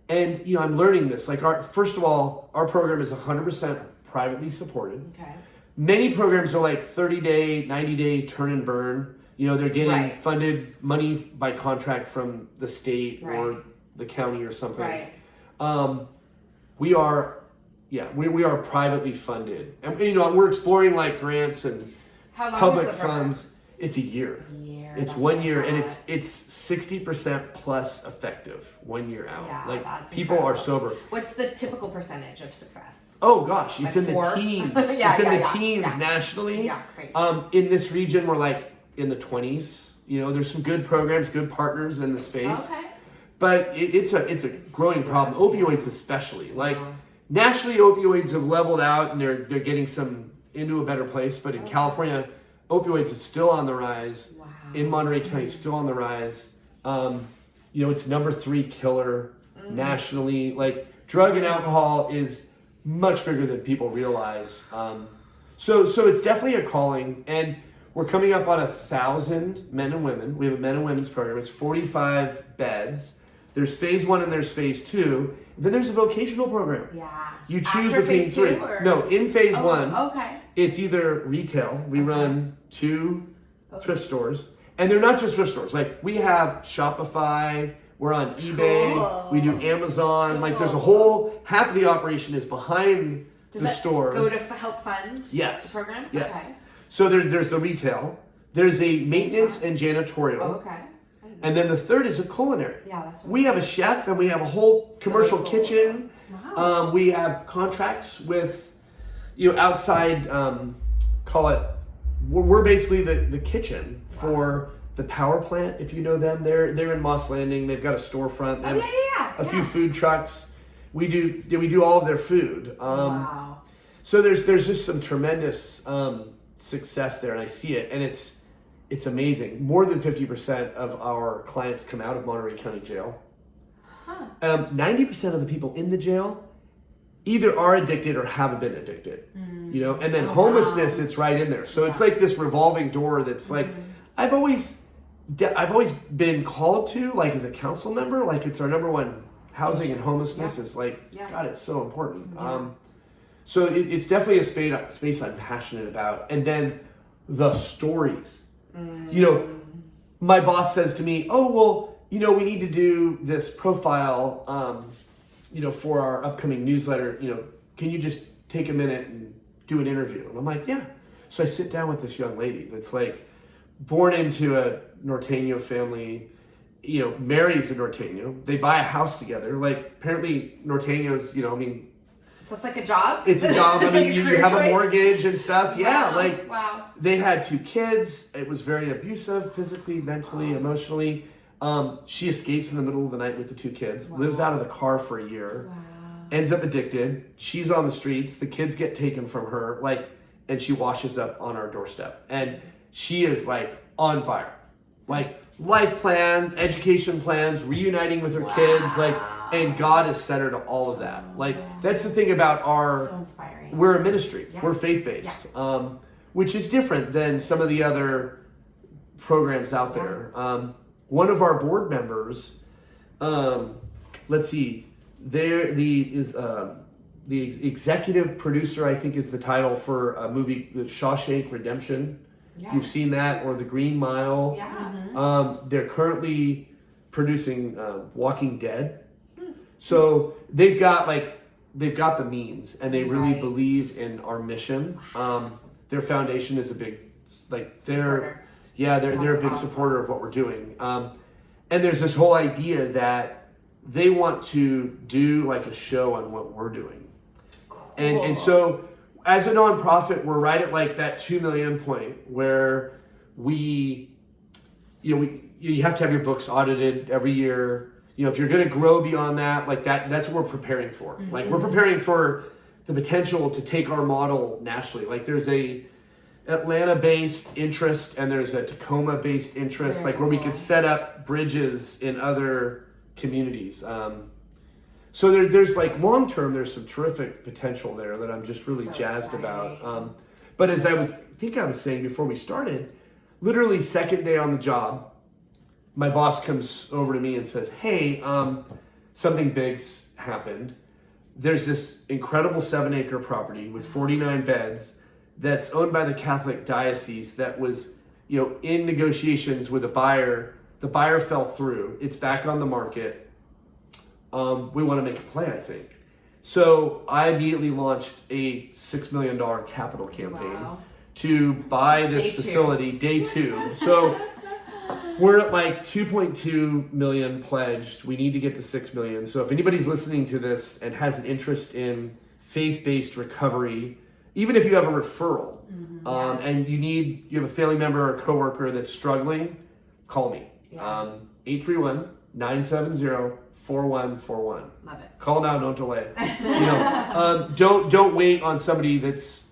And you know, I'm learning this. Like first of all, our program is 100% privately supported. Okay. Many programs are like 30-day, 90-day turn and burn. You know, they're getting funded money by contract from the state or the county or something. Right. We are privately funded, and you know, we're exploring like grants and How long public is the program? funds. It's a year. It's That's 1 year, and fast. it's 60% plus effective 1 year out. Yeah, like that's people are incredible. sober. What's the typical percentage of success? Oh gosh, it's Like in 4? the teens. Yeah, it's in yeah, the yeah, teens yeah. nationally. Yeah, crazy. In this region, we're like in the 20s. You know, there's some good programs, good partners in the space. Okay. But it's a growing problem. Opioids especially. Like nationally, opioids have leveled out and they're getting some into a better place. But in California, opioids is still on the rise. Wow. In Monterey County, still on the rise. You know, it's number 3 killer nationally. Like drug and alcohol is much bigger than people realize. So it's definitely a calling, and we're coming up on 1,000 men and women. We have a men and women's program. It's 45 beds. There's phase 1 and there's phase 2. And then there's a vocational program. Yeah. You choose After between phase 3. 2, or? No, in phase 1, Okay. it's either retail. We run 2 thrift stores. And they're not just thrift stores. Like we have Shopify, we're on eBay, Cool. we do Amazon. Like there's a whole, half of the operation is behind Does the that store. go to help fund Yes. the program? Yes. Okay. So there's the retail, there's a maintenance and janitorial, Oh, okay. and then the third is a culinary. Yeah, that's what We have a chef and we have a whole commercial cool. kitchen. Wow. We have contracts with, you know, outside, call it, we're basically the kitchen for the power plant, if you know them. They're in Moss Landing. They've got a storefront. They have a few food trucks. We do all of their food. Wow. So there's just some tremendous success there, and I see it, and it's amazing. More than 50% of our clients come out of Monterey County Jail. 90% of the people in the jail either are addicted or have been addicted. You know, and then homelessness, it's right in there. So it's like this revolving door that's like, I've always been called to, like as a council member, like it's our number one. Housing and homelessness is like, God, it's so important. So it's definitely a space I'm passionate about. And then the stories. You know, my boss says to me, oh, well, you know, we need to do this profile, you know, for our upcoming newsletter. You know, can you just take a minute and do an interview? And I'm like, yeah. So I sit down with this young lady that's like born into a Norteño family, you know, marries a Norteño. They buy a house together. Like apparently Norteños, you know, I mean, So it's like a job? it's a job. I It's mean, like a you career have a choice? mortgage and stuff. Yeah, Wow. like Wow. they had 2 kids. It was very abusive, physically, mentally, emotionally. She escapes in the middle of the night with the 2 kids, lives out of the car for a year, Wow. ends up addicted. She's on the streets. The kids get taken from her, like, and she washes up on our doorstep. And she is like on fire. Like life plan, education plans, reuniting with her kids, like, and God has set her to all of that. Like that's the thing about So inspiring. we're a ministry. Yeah. We're faith-based, which is different than some of the other programs out there. One of our board members, let's see, the executive producer, I think is the title for a movie, The Shawshank Redemption. Yeah. If you've seen that, or The Green Mile. Yeah. They're currently producing Walking Dead. So they've got the means, and they really Right. believe in our mission. Their foundation is a big, like they're Supporter. they're a That's big awesome. supporter of what we're doing. And there's this whole idea that they want to do like a show on what we're doing. And Cool. so as a nonprofit, we're right at like that 2 million point where we, you know, you have to have your books audited every year. You know, if you're going to grow beyond that, like that's what we're preparing for. Mm-hmm. Like we're preparing for the potential to take our model nationally. Like there's a Atlanta-based interest and there's a Tacoma-based interest, Very like where we cool. could set up bridges in other communities. So there's like long-term, there's some terrific potential there that I'm just really So jazzed exciting. about. But as I was saying before we started, literally second day on the job, my boss comes over to me and says, hey, something big's happened. There's this incredible 7-acre property with 49 beds that's owned by the Catholic Diocese that was, you know, in negotiations with a buyer. The buyer fell through. It's back on the market. We want to make a play, I think. So I immediately launched a $6 million capital campaign Wow. to buy this Day 2. facility, day 2. So we're at like 2.2 million pledged. We need to get to 6 million. So if anybody's listening to this and has an interest in faith-based recovery, even if you have a referral, and you have a family member or coworker that's struggling, call me. Yeah. 831-970-4141. Love it. Call now, don't delay. Don't wait on somebody that's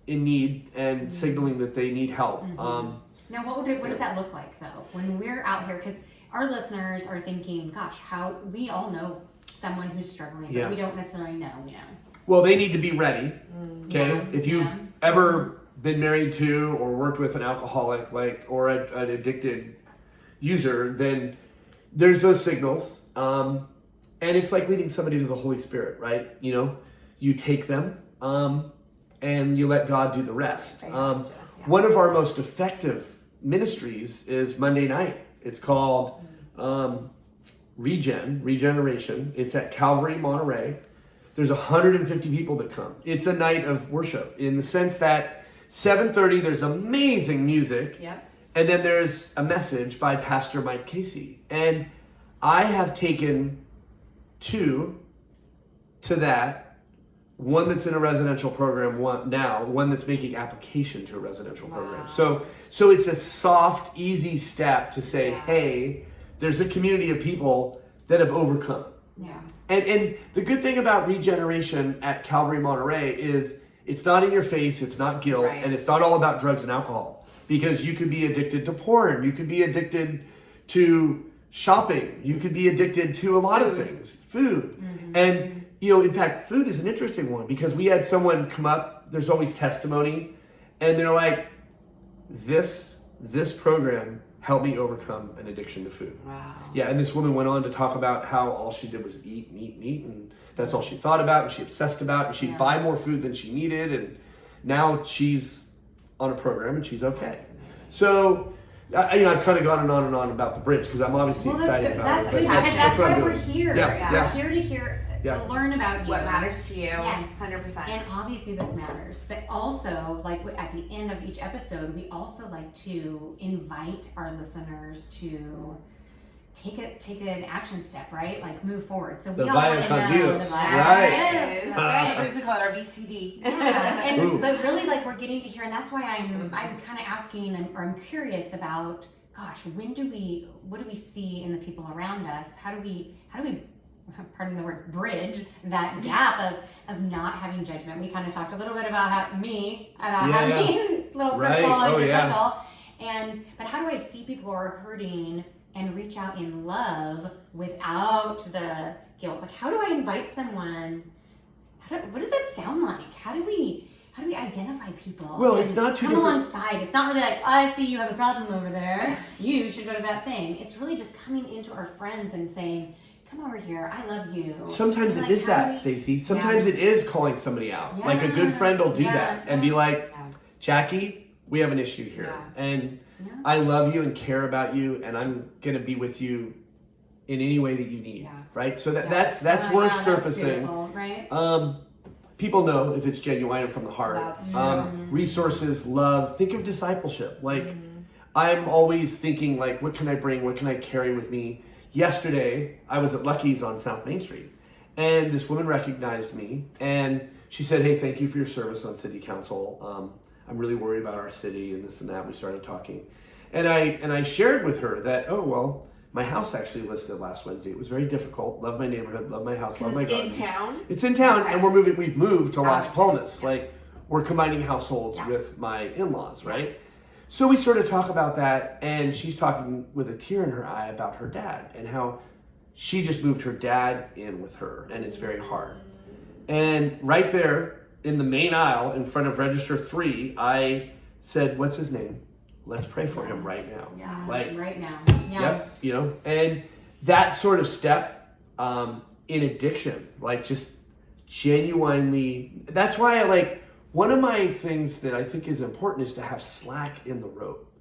in need and signaling that they need help. Now, what does that look like though when we're out here? Because our listeners are thinking, "Gosh, how we all know someone who's struggling, Yeah. but we don't necessarily know." You know. Well, they need to be ready. Okay, Yeah. if you've Yeah. ever been married to or worked with an alcoholic, or an addicted user, then there's those signals. And it's like leading somebody to the Holy Spirit, right? You know, you take them and you let God do the rest. They have to, yeah. One of our most effective ministries is Monday night. It's called Regeneration. It's at Calvary, Monterey. There's 150 people that come. It's a night of worship in the sense that 7:30 there's amazing music. Yep. And then there's a message by Pastor Mike Casey. And I have taken 2 to that. One that's in a residential program, one that's making application to a residential program. Wow. So it's a soft, easy step to say, Yeah. hey, there's a community of people that have overcome. Yeah. And the good thing about Regeneration at Calvary Monterey is it's not in your face, it's not guilt, Right. and it's not all about drugs and alcohol. Because you could be addicted to porn, you could be addicted to shopping, you could be addicted to a lot of things, food. And, in fact, food is an interesting one because we had someone come up, there's always testimony, and they're like, this program helped me overcome an addiction to food. Wow. Yeah, and this woman went on to talk about how all she did was eat, and that's all she thought about, and she obsessed about, and she'd buy more food than she needed, and now she's on a program and she's okay. So, I've kind of gone and on about the bridge because I'm obviously excited about That's it. good. but Because that's what why I'm we're doing. here. Yeah. We're here to learn about you. What matters to you? Yes. 100%. And obviously this matters, but also like at the end of each episode, we also like to invite our listeners to take an action step, right? Like move forward. So we The all want via to con know Dios. the Right. Yes, that's right. What does we call it? Our VCD. Yeah, Ooh. but really, like we're getting to hear, and that's why I'm kind of asking, or I'm curious about, gosh, what do we see in the people around us? How do we, pardon the word, bridge that gap of not having judgment? We kind of talked a little bit about having a little Right. critical and Oh, yeah. judgmental, but how do I see people who are hurting and reach out in love without the guilt? Like, how do I invite someone? What does that sound like? How do we identify people? Well, and it's not too come different. alongside. It's not really like, I see you have a problem over there. You should go to that thing. It's really just coming into our friends and saying, come over here. I love you. Sometimes And it like, is how do that, we- Stacey. Sometimes it is calling somebody out. Like a good friend will do that and be like, Yeah. Jackie, we have an issue here. Yeah. And Yeah. I love you and care about you, and I'm going to be with you in any way that you need. Yeah. Right? So Yeah. that's Oh, worth yeah, surfacing. That's beautiful, right? People know if it's genuine and from the heart. That's true. Resources, love. Think of discipleship. Like, I'm always thinking, like, what can I bring? What can I carry with me? Yesterday, I was at Lucky's on South Main Street, and this woman recognized me, and she said, hey, thank you for your service on city council. I'm really worried about our city and this and that. We started talking. And I shared with her that, oh, well, my house actually listed last Wednesday. It was very difficult. Love my neighborhood, love my house, love my garden. It's in town? It's in town, Okay. and we've moved to Las Palmas. Yeah. Like, we're combining households with my in-laws, right? So we sort of talk about that, and she's talking with a tear in her eye about her dad and how she just moved her dad in with her, and it's very hard. And right there in the main aisle in front of register 3, I said, what's his name? Let's pray for him right now. Yeah. Like, right now. Yeah. Yep, you know, and that sort of step in addiction, like just genuinely, that's why I like, one of my things that I think is important is to have slack in the rope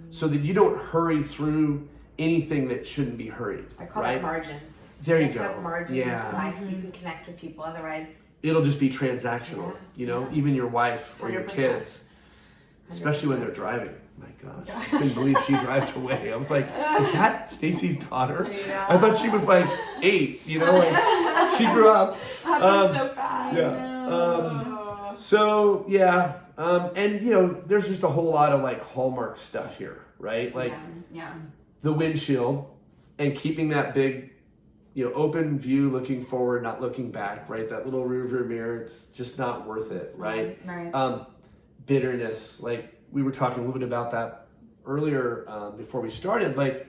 so that you don't hurry through anything that shouldn't be hurried. I call that margins. There you have to go. have margin Yeah. in life so you can connect with people. Otherwise, It'll just be transactional, you know, even your wife or your 100%. kids, especially when they're driving. My gosh, I couldn't believe she drives away. I was like, is that Stacy's daughter? Yeah. I thought she was like 8, you know, like she grew up. happens so fast. Yeah. So yeah, and you know, there's just a whole lot of like Hallmark stuff here, right? Like the windshield and keeping that big, you know, open view, looking forward, not looking back, right? That little rearview mirror, it's just not worth it, right? Right. Bitterness, like we were talking a little bit about that earlier before we started, like,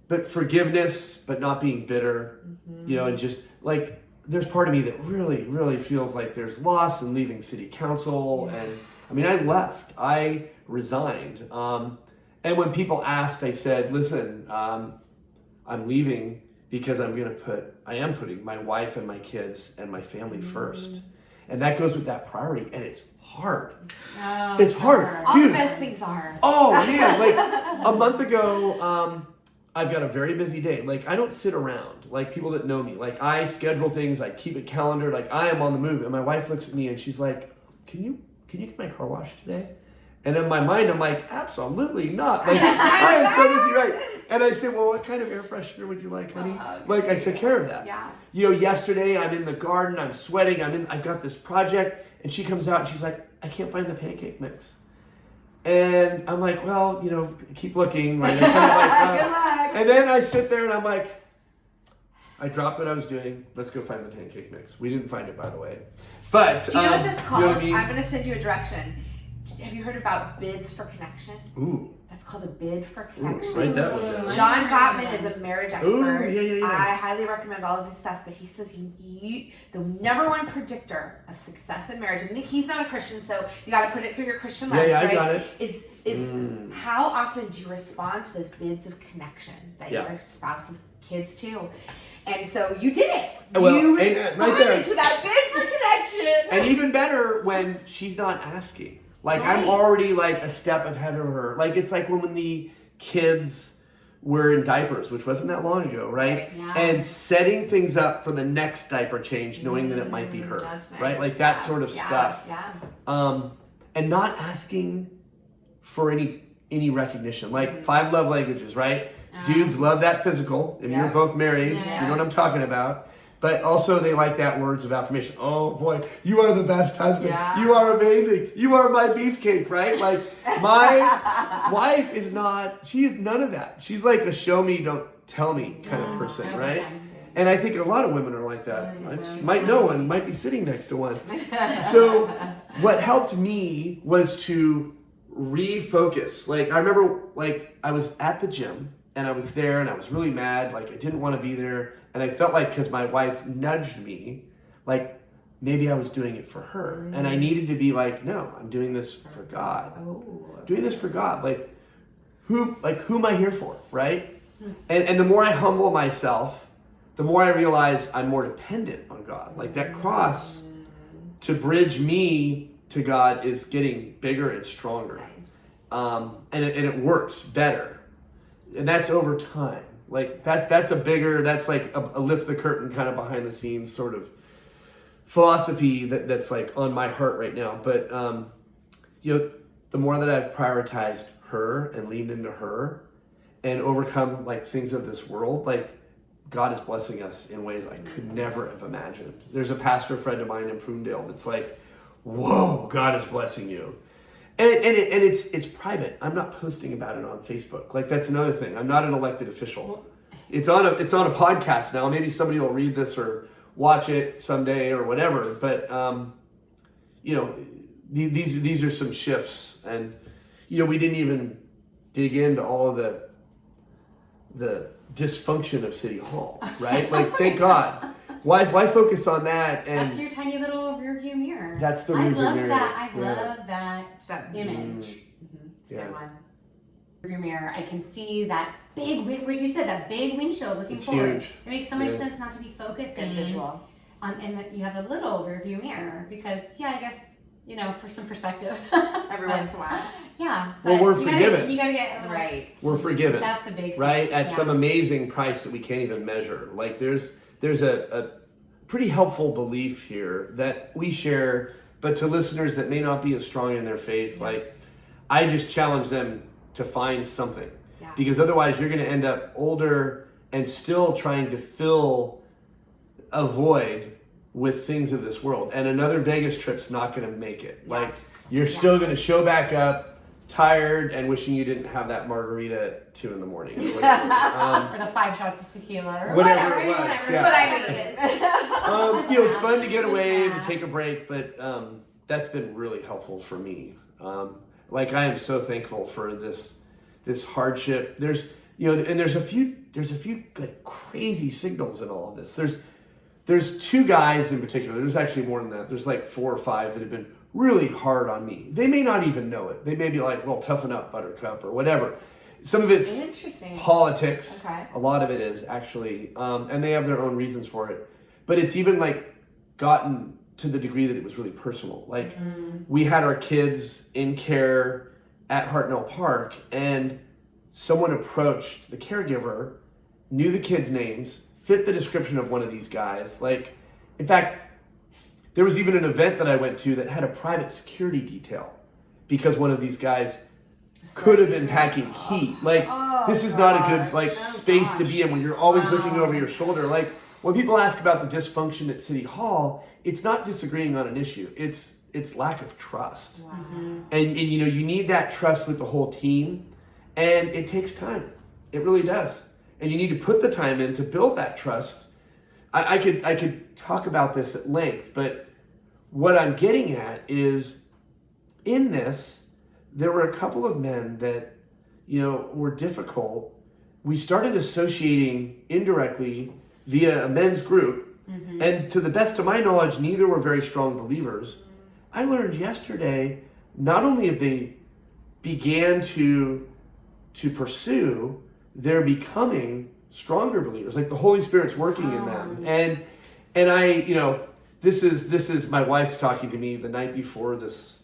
but forgiveness, but not being bitter, you know, and just like, there's part of me that really, really feels like there's loss in leaving city council. And I mean, I left, I resigned. And when people asked, I said, listen, I'm leaving because I am putting my wife and my kids and my family first. And that goes with that priority. And it's hard. Oh, it's hard. All Dude. the best things are. Oh man, like a month ago, I've got a very busy day. Like I don't sit around. Like people that know me, like I schedule things, I keep a calendar, like I am on the move. And my wife looks at me and she's like, can you get my car washed today? And in my mind, I'm like, absolutely not. Like I am so busy, right? And I say, well, what kind of air freshener would you like, honey? Like I took care of that. Yeah. You know, yesterday I'm in the garden, I'm sweating, I've got this project, and she comes out and she's like, I can't find the pancake mix. And I'm like, well, you know, keep looking. Right? Good luck. And then I sit there and I'm like, I dropped what I was doing. Let's go find the pancake mix. We didn't find it, by the way. But do you know what that's called? You know what I mean? I'm going to send you a direction. Have you heard about bids for connection? Ooh. That's called a bid for connection. Write that one down. John Gottman is a marriage expert. Ooh, yeah. I highly recommend all of his stuff, but he says the number one predictor of success in marriage, and he's not a Christian, so you got to put it through your Christian lens, I right? got it. Is how often do you respond to those bids of connection that your spouse's kids too? And so you did it. Well, you right responded there. to that bid for connection. And even better when she's not asking. Like I'm already like a step ahead of her. Like it's like when the kids were in diapers, which wasn't that long ago, right? Yeah. And setting things up for the next diaper change, knowing that it might be her, That's nice. right? Like that sort of stuff. Yeah. And not asking for any recognition. Like 5 love languages, right? Dudes love that physical. If you're both married, you know what I'm talking about. But also they like that words of affirmation. Oh boy, you are the best husband. Yeah. You are amazing. You are my beefcake, right? Like my wife is not, she is none of that. She's like a show me, don't tell me kind of person, right? And I think a lot of women are like that. Might know one, might be sitting next to one. So what helped me was to refocus. Like I remember like I was at the gym and I was there and I was really mad. Like I didn't want to be there. And I felt like because my wife nudged me, like maybe I was doing it for her. And I needed to be like, no, I'm doing this for God. I'm doing this for God. Like who am I here for, right? And the more I humble myself, the more I realize I'm more dependent on God. Like that cross to bridge me to God is getting bigger and stronger. And it works better. And that's over time. Like that's like a lift the curtain kind of behind the scenes sort of philosophy that's like on my heart right now. But you know, the more that I've prioritized her and leaned into her and overcome like things of this world, like God is blessing us in ways I could never have imagined. There's a pastor friend of mine in Prunedale that's like, whoa, God is blessing you. And it's private. I'm not posting about it on Facebook. Like, that's another thing. I'm not an elected official. It's on a podcast now. Maybe somebody will read this or watch it someday or whatever. But you know, these are some shifts, and you know, we didn't even dig into all of the dysfunction of City Hall, right? Like, thank God. Why focus on that? And that's your tiny little rearview mirror. That's the rearview mirror. I love that image. Yeah. Rearview mirror. I can see that big when you said that big windshield looking forward. Huge. It makes so much sense not to be focusing visual on, and that you have a little rearview mirror because I guess, you know, for some perspective. Every once in a while. Yeah. Well, we're forgiven. You gotta get right. We're forgiven. That's a big thing. Right? At some amazing price that we can't even measure. Like, there's a pretty helpful belief here that we share, but to listeners that may not be as strong in their faith, like, I just challenge them to find something. Yeah. Because otherwise you're going to end up older and still trying to fill a void with things of this world. And another Vegas trip's not going to make it. Yeah. Like, you're still going to show back up tired and wishing you didn't have that margarita at 2 a.m. or whatever. Or the 5 shots of tequila or Whatever it was, whatever. yeah. Whatever it is. You know, it's fun to get away and take a break, but that's been really helpful for me. Like, I am so thankful for this hardship. There's, you know, and there's a few like crazy signals in all of this. There's 2 guys in particular. There's actually more than that. There's like 4 or 5 that have been really hard on me. They may not even know it. They may be like, well, toughen up, Buttercup, or whatever. Some of it's politics. Okay. A lot of it is actually, and they have their own reasons for it. But it's even like gotten to the degree that it was really personal. Like, we had our kids in care at Hartnell Park, and someone approached the caregiver, knew the kids' names, fit the description of one of these guys. Like, in fact, there was even an event that I went to that had a private security detail because one of these guys could have been packing heat. Like, this is not a good space to be in when you're always looking over your shoulder. Like, when people ask about the dysfunction at City Hall, it's not disagreeing on an issue. It's lack of trust. Wow. And you know, you need that trust with the whole team, and it takes time. It really does. And you need to put the time in to build that trust. I could talk about this at length, but what I'm getting at is, in this, there were a couple of men that, you know, were difficult. We started associating indirectly via a men's group, and to the best of my knowledge, neither were very strong believers. I learned yesterday, not only have they began to pursue, they're becoming stronger believers. Like, the Holy Spirit's working in them. And I, you know, this is my wife's talking to me the night before this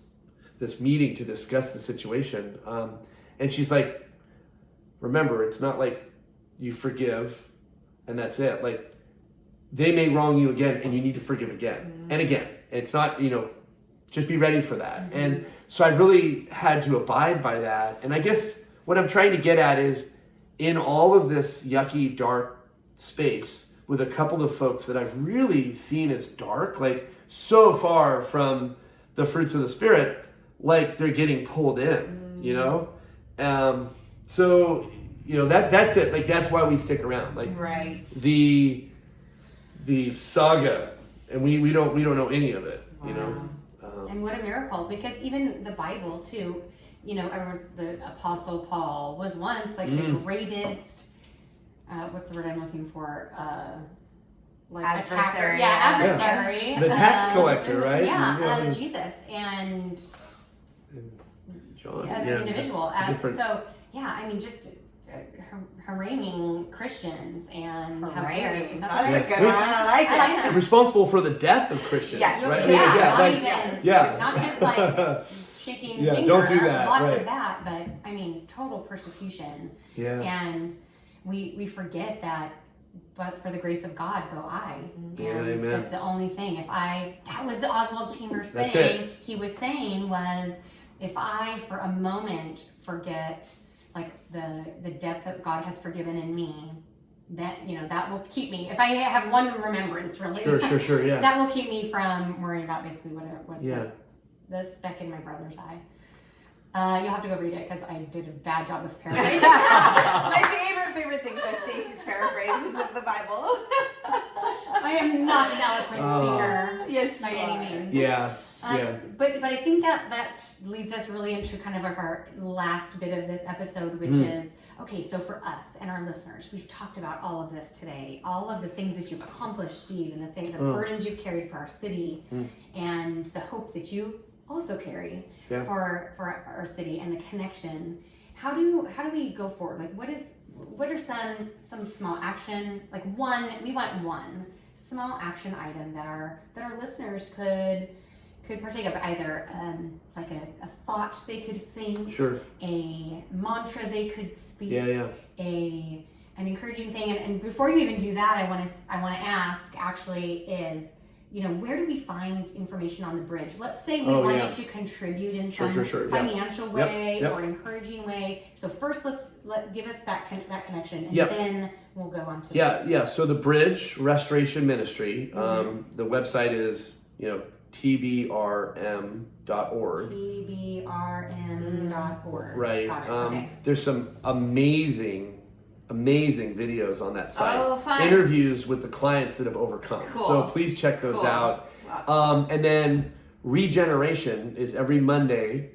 meeting to discuss the situation. And she's like, remember, it's not like you forgive and that's it. Like, they may wrong you again and you need to forgive again and again. It's not, you know, just be ready for that. And so I've really had to abide by that. And I guess what I'm trying to get at is, in all of this yucky, dark space with a couple of folks that I've really seen as dark, like so far from the fruits of the Spirit, like they're getting pulled in, you know? So, you know, that's it. Like, that's why we stick around. Like, right. The saga, and we don't know any of it, you know? And what a miracle, because even the Bible too, you know, I remember the Apostle Paul was once like the greatest, what's the word I'm looking for? Like Adversary. Attacker. Yeah, adversary. The tax collector, right? Yeah, Jesus and John, as an individual. different. I mean, just haranguing Christians and Haranguing. how That's a good one. I like it. Responsible for the death of Christians, Yes. right? Not just like shaking finger. Don't do that. Lots right. of that, but I mean, total persecution. Yeah. And we forget that, but for the grace of God go I. Yeah, And amen. that's the only thing. That was the Oswald Chambers That's thing. it. He was saying was, if I for a moment forget like the depth that God has forgiven in me, that, you know, that will keep me, if I have one remembrance really, Sure, yeah. that will keep me from worrying about basically what Yeah. the speck in my brother's eye. You'll have to go read it because I did a bad job of paraphrasing. My favorite things are Stacy's paraphrases of the Bible. I am not an eloquent speaker. Yes, by any means. Yeah. But I think that leads us really into kind of like our last bit of this episode, which is, okay, so for us and our listeners, we've talked about all of this today, all of the things that you've accomplished, Steve, and the burdens you've carried for our city, and the hope that you also carry for our city and the connection. How do we go forward? Like, what are some small action, like we want one small action item that our listeners could partake of, either like a thought they could think, a mantra they could speak, an encouraging thing. And before you even do that, I want to ask actually is, where do we find information on the bridge? Let's say we wanted to contribute in some financial way or an encouraging way. So first, give us that connection, and then we'll go on to So the Bridge Restoration Ministry, the website is tbrm.org. tbrm.org. Right. Got it. Okay. There's some amazing videos on that site. Oh, fun. Interviews with the clients that have overcome. Cool. So please check those out. And then Regeneration is every Monday.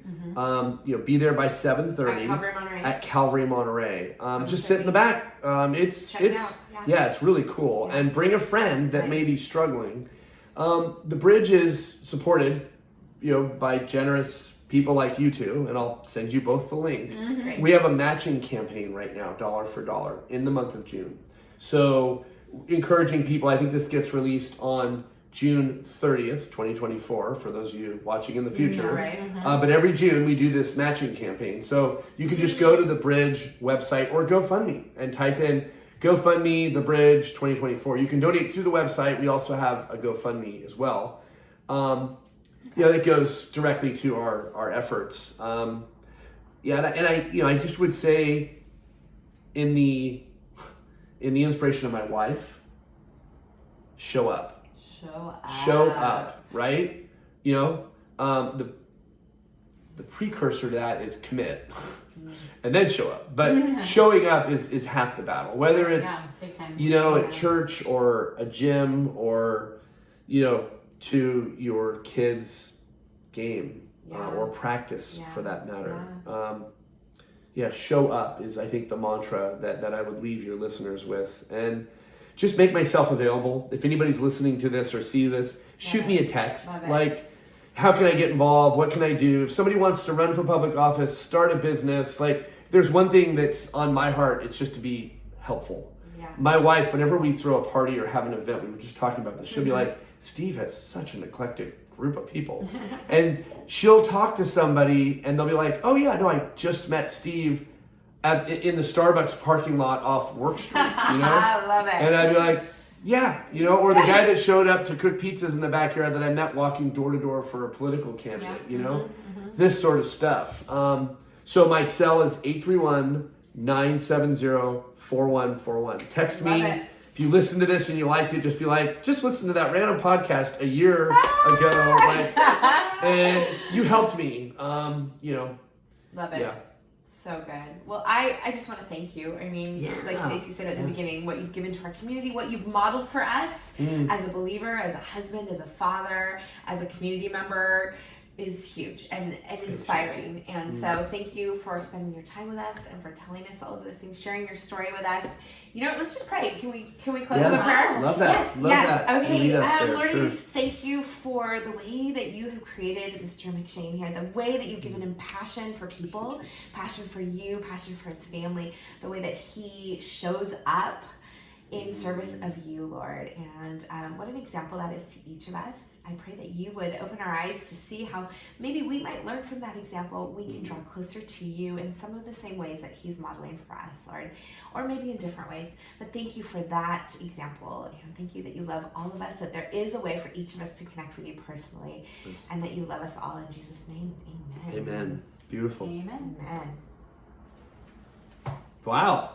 Be there by 7:30 at Calvary Monterey. Just sit in the back. It's really cool. And bring a friend that may be struggling. The Bridge is supported, by generous people like you two, and I'll send you both the link. We have a matching campaign right now, dollar for dollar, in the month of June. So encouraging people, I think this gets released on June 30th, 2024, for those of you watching in the future. But every June we do this matching campaign. So you can just go to the Bridge website or GoFundMe and type in GoFundMe, the Bridge 2024. You can donate through the website. We also have a GoFundMe as well. That goes directly to our efforts. And I just would say, in the inspiration of my wife, show up. Show up, right? The precursor to that is commit, and then show up. But showing up is half the battle. Whether it's at church or a gym or to your kids' game or practice for that matter. Show up is, I think, the mantra that I would leave your listeners with. And just make myself available. If anybody's listening to this or see this, shoot me a text. Like, how can I get involved? What can I do? If somebody wants to run for public office, start a business, like, there's one thing that's on my heart, it's just to be helpful. My wife, whenever we throw a party or have an event, we were just talking about this, she'll be like, Steve has such an eclectic group of people. And she'll talk to somebody and they'll be like, oh yeah, no, I just met Steve in the Starbucks parking lot off Work Street, I love it. And I'd be like, or the guy that showed up to cook pizzas in the backyard that I met walking door to door for a political candidate, this sort of stuff. So my cell is 831-970-4141. Text me. If you listen to this and you liked it, just be like, just listen to that random podcast a year ago, and you helped me. Love it. Yeah. So good. Well, I just want to thank you. I mean, like Stacey said at the beginning, what you've given to our community, what you've modeled for us as a believer, as a husband, as a father, as a community member, is huge and inspiring. And so thank you for spending your time with us and for telling us all of those things, sharing your story with us. Let's just pray. Can we close with a prayer? Love that. Yes. Okay. Lord, sure. we just thank you for the way that you have created Mr. McShane here, the way that you've given him passion for people, passion for you, passion for his family, the way that he shows up in service of you, Lord. And what an example that is to each of us. I pray that you would open our eyes to see how maybe we might learn from that example. We can draw closer to you in some of the same ways that he's modeling for us, Lord, or maybe in different ways. But thank you for that example. And thank you that you love all of us, that there is a way for each of us to connect with you personally, and that you love us all. In Jesus' name, amen. Amen. Beautiful. Amen. Amen. Wow.